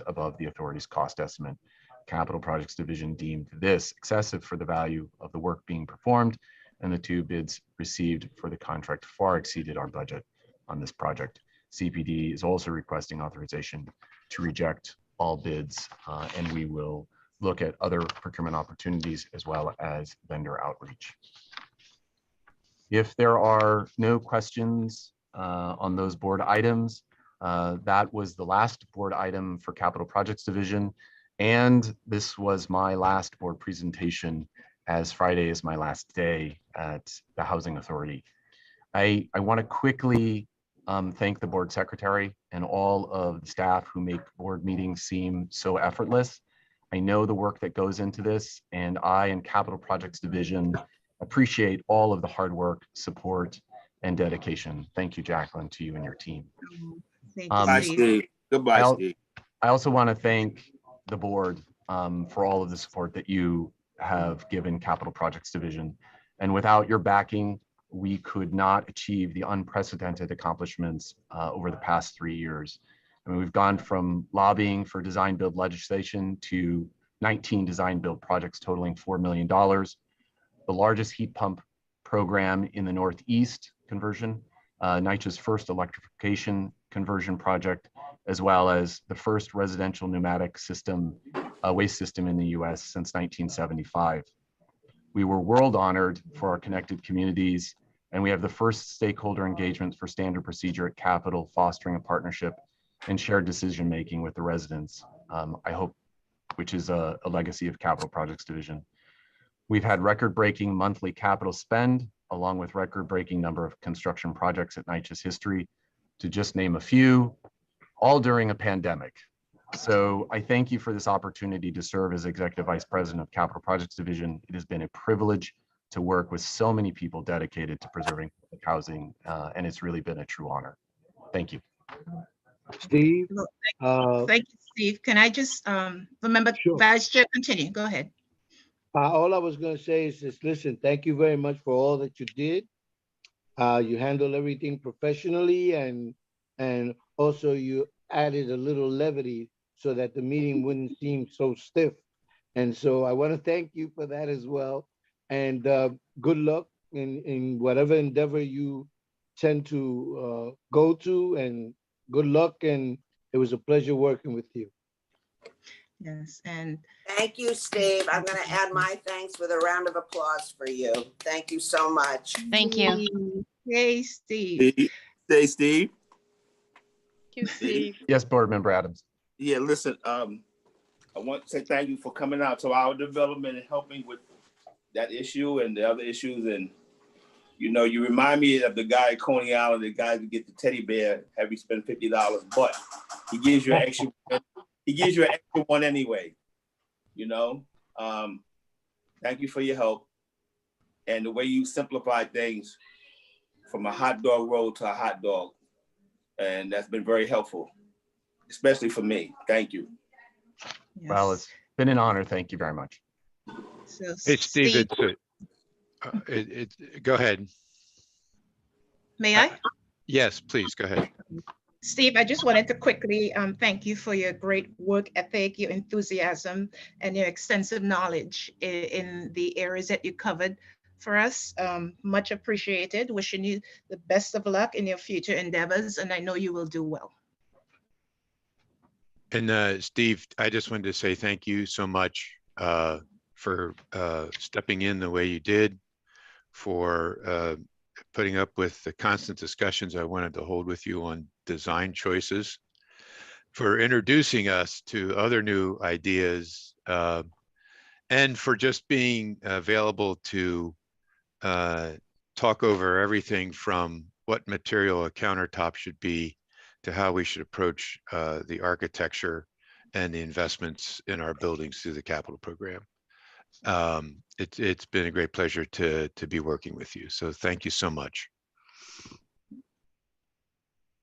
above the authority's cost estimate. Capital Projects Division deemed this excessive for the value of the work being performed, and the 2 bids received for the contract far exceeded our budget on this project. CPD is also requesting authorization to reject all bids, and we will look at other procurement opportunities as well as vendor outreach. If there are no questions on those board items, that was the last board item for Capital Projects Division, and this was my last board presentation, as Friday is my last day at the Housing Authority. I want to quickly thank the board secretary and all of the staff who make board meetings seem so effortless. I know the work that goes into this, and I and Capital Projects Division appreciate all of the hard work, support, and dedication. Thank you, Jacqueline, to you and your team. Thank you, Bye, Steve. Steve. Goodbye, Steve. I also want to thank the board for all of the support that you have given Capital Projects Division. And without your backing, we could not achieve the unprecedented accomplishments over the past 3 years. I mean, we've gone from lobbying for design build legislation to 19 design build projects totaling $4 million, the largest heat pump program in the Northeast conversion, Nycha's first electrification conversion project, as well as the first residential pneumatic system, waste system in the US since 1975. We were world honored for our connected communities, and we have the first stakeholder engagement for standard procedure at Capitol, fostering a partnership and shared decision-making with the residents, I hope, which is a legacy of Capital Projects Division. We've had record-breaking monthly capital spend, along with record-breaking number of construction projects at Nycha's history, to just name a few, all during a pandemic. So I thank you for this opportunity to serve as Executive Vice President of Capital Projects Division. It has been a privilege to work with so many people dedicated to preserving public housing, and it's really been a true honor. Thank you. Steve? Thank you, Steve. Can I just remember, Sure. Vice Chair, continue. Go ahead. All I was going to say is just listen, thank you very much for all that you did. You handled everything professionally, and also you added a little levity so that the meeting wouldn't seem so stiff. And so I want to thank you for that as well. And good luck in whatever endeavor you tend to go to, and good luck. And it was a pleasure working with you. Yes, and Thank you, Steve. I'm going to add my thanks with a round of applause for you. Thank you so much. Thank you. Yay, Steve. Stay, Steve. Thank you, Steve. Yes, Board Member Adams. Yeah, listen, I want to say thank you for coming out to our development and helping with that issue and the other issues. And, you know, you remind me of the guy at Coney Island, the guy who get the teddy bear, have you spend $50, but he gives you an extra, one anyway, you know? Thank you for your help and the way you simplify things from a hot dog roll to a hot dog. And that's been very helpful, especially for me. Thank you. Yes. Well, it's been an honor. Thank you very much. So Hey, Steve, Steve, go ahead. may I? Yes, please, go ahead. Steve, I just wanted to quickly thank you for your great work ethic, your enthusiasm, and your extensive knowledge in the areas that you covered for us. Much appreciated. Wishing you the best of luck in your future endeavors, and I know you will do well. And Steve, I just wanted to say thank you so much for stepping in the way you did, for putting up with the constant discussions I wanted to hold with you on design choices, for introducing us to other new ideas, and for just being available to talk over everything from what material a countertop should be to how we should approach the architecture and the investments in our buildings through the capital program. It's been a great pleasure to be working with you. So thank you so much.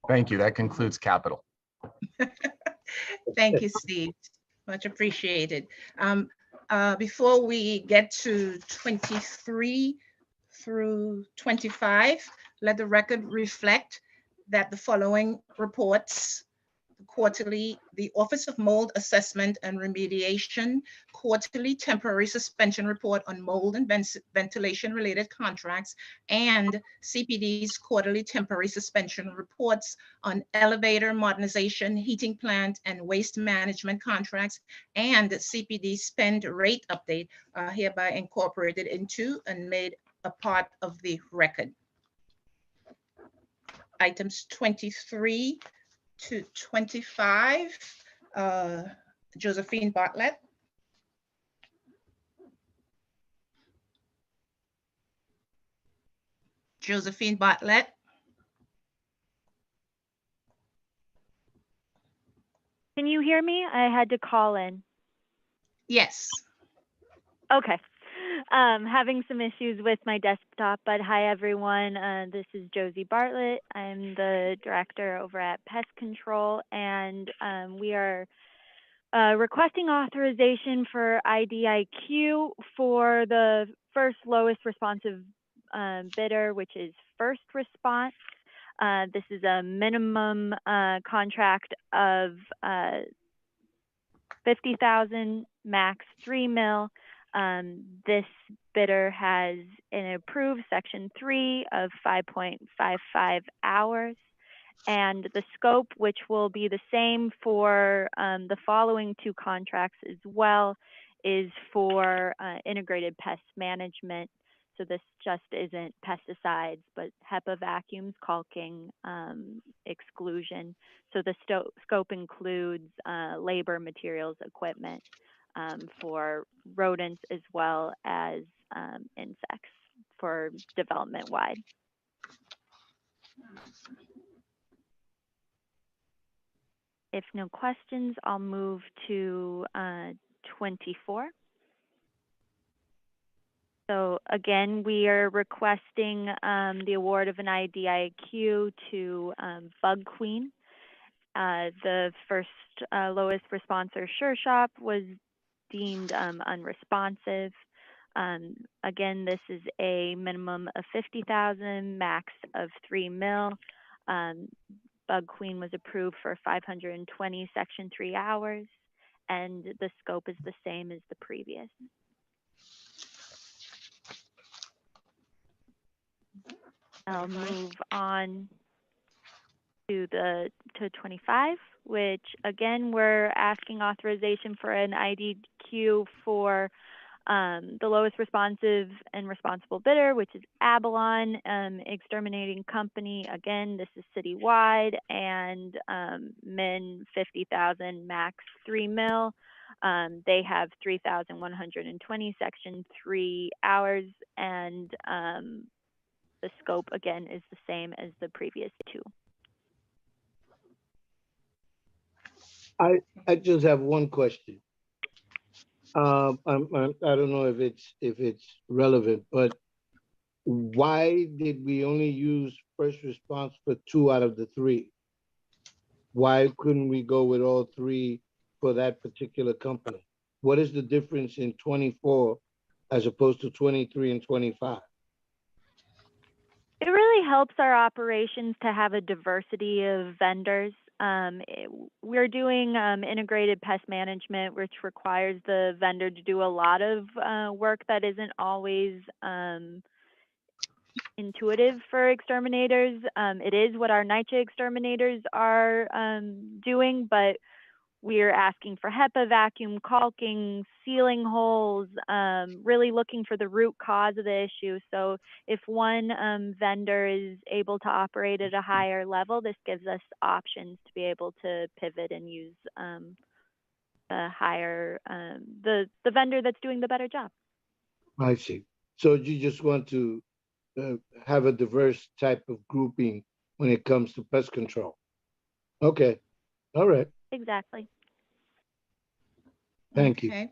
Thank you. That concludes capital. Thank you, Steve. Much appreciated. Before we get to 23 through 25, let the record reflect that the following reports: quarterly, the Office of Mold Assessment and Remediation quarterly temporary suspension report on mold and ventilation related contracts, and CPD's quarterly temporary suspension reports on elevator modernization, heating plant, and waste management contracts, and CPD spend rate update are hereby incorporated into and made a part of the record. Items 23 to 25, Josephine Bartlett. Josephine Bartlett. Can you hear me? I had to call in. Yes. Okay. Having some issues with my desktop, but hi everyone. This is Josie Bartlett. I'm the director over at Pest Control, and we are requesting authorization for IDIQ for the first lowest responsive bidder, which is First Response. This is a minimum contract of $50,000, max $3 million. This bidder has an approved section 3 of 5.55 hours, and the scope, which will be the same for the following two contracts as well, is for integrated pest management. So this just isn't pesticides, but HEPA vacuums, caulking, exclusion. So the scope includes labor, materials, equipment for rodents, as well as insects for development wide. If no questions, I'll move to 24. So again, we are requesting the award of an IDIQ to Bug Queen. The first lowest responser, Sure Shop, was deemed unresponsive. Again, this is a minimum of 50,000, max of 3 mil. Bug Queen was approved for 520 Section 3 hours, and the scope is the same as the previous. I'll move on to 25, which again, we're asking authorization for an IDQ for the lowest responsive and responsible bidder, which is Avalon Exterminating Company. Again, this is citywide, and min 50,000, max 3 mil. They have 3,120 Section 3 hours, and the scope again is the same as the previous two. I just have one question. I don't know if it's relevant, but why did we only use first response for 2 out of the 3? Why couldn't we go with all 3 for that particular company? What is the difference in 24 as opposed to 23 and 25? It really helps our operations to have a diversity of vendors. We're doing integrated pest management, which requires the vendor to do a lot of work that isn't always intuitive for exterminators. It is what our Nycha exterminators are doing, but we're asking for HEPA vacuum, caulking, sealing holes, really looking for the root cause of the issue. So if one vendor is able to operate at a higher level, this gives us options to be able to pivot and use the vendor that's doing the better job. I see. So you just want to have a diverse type of grouping when it comes to pest control. Okay. All right. Exactly. Thank you. Okay.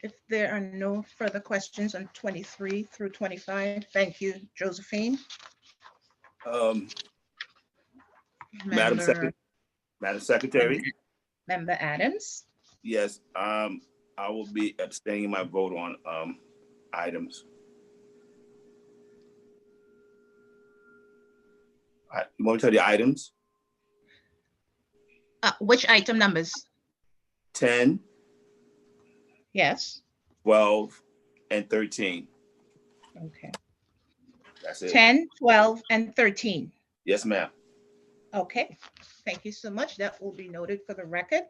If there are no further questions on 23 through 25, thank you, Josephine. Madam Secretary. Member Adams. Yes, I will be abstaining my vote on items. You want to tell the items? Which item numbers? 10, Yes. 12, and 13. Okay. That's it. 10, 12, and 13. Yes, ma'am. Okay. Thank you so much. That will be noted for the record.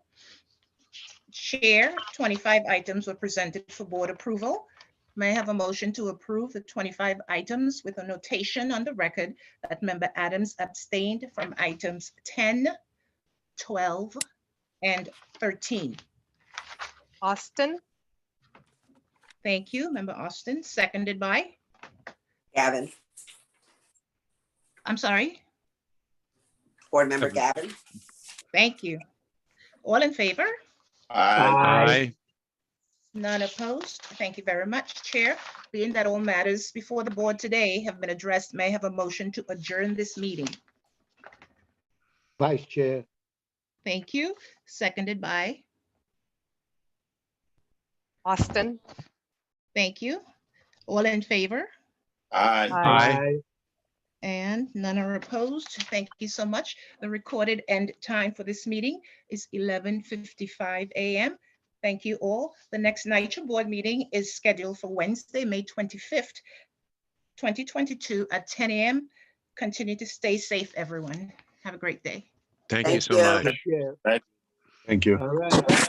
Chair, 25 items were presented for board approval. May I have a motion to approve the 25 items with a notation on the record that Member Adams abstained from items 10, 12, and 13. Austin. Thank you, Member Austin. Seconded by? Gavin, I'm sorry. Board Member Gavin. Thank you. All in favor? Aye. None opposed. Thank you very much, Chair. Being that all matters before the board today have been addressed, may I have a motion to adjourn this meeting? Vice Chair. Thank you. Seconded by? Austin. Thank you. All in favor? Aye. Aye. And none are opposed. Thank you so much. The recorded end time for this meeting is 11:55 a.m. Thank you all. The next Nycha board meeting is scheduled for Wednesday, May 25th, 2022 at 10 a.m. Continue to stay safe, everyone. Have a great day. Thank you Thank so you. much. Take care. Thank All right.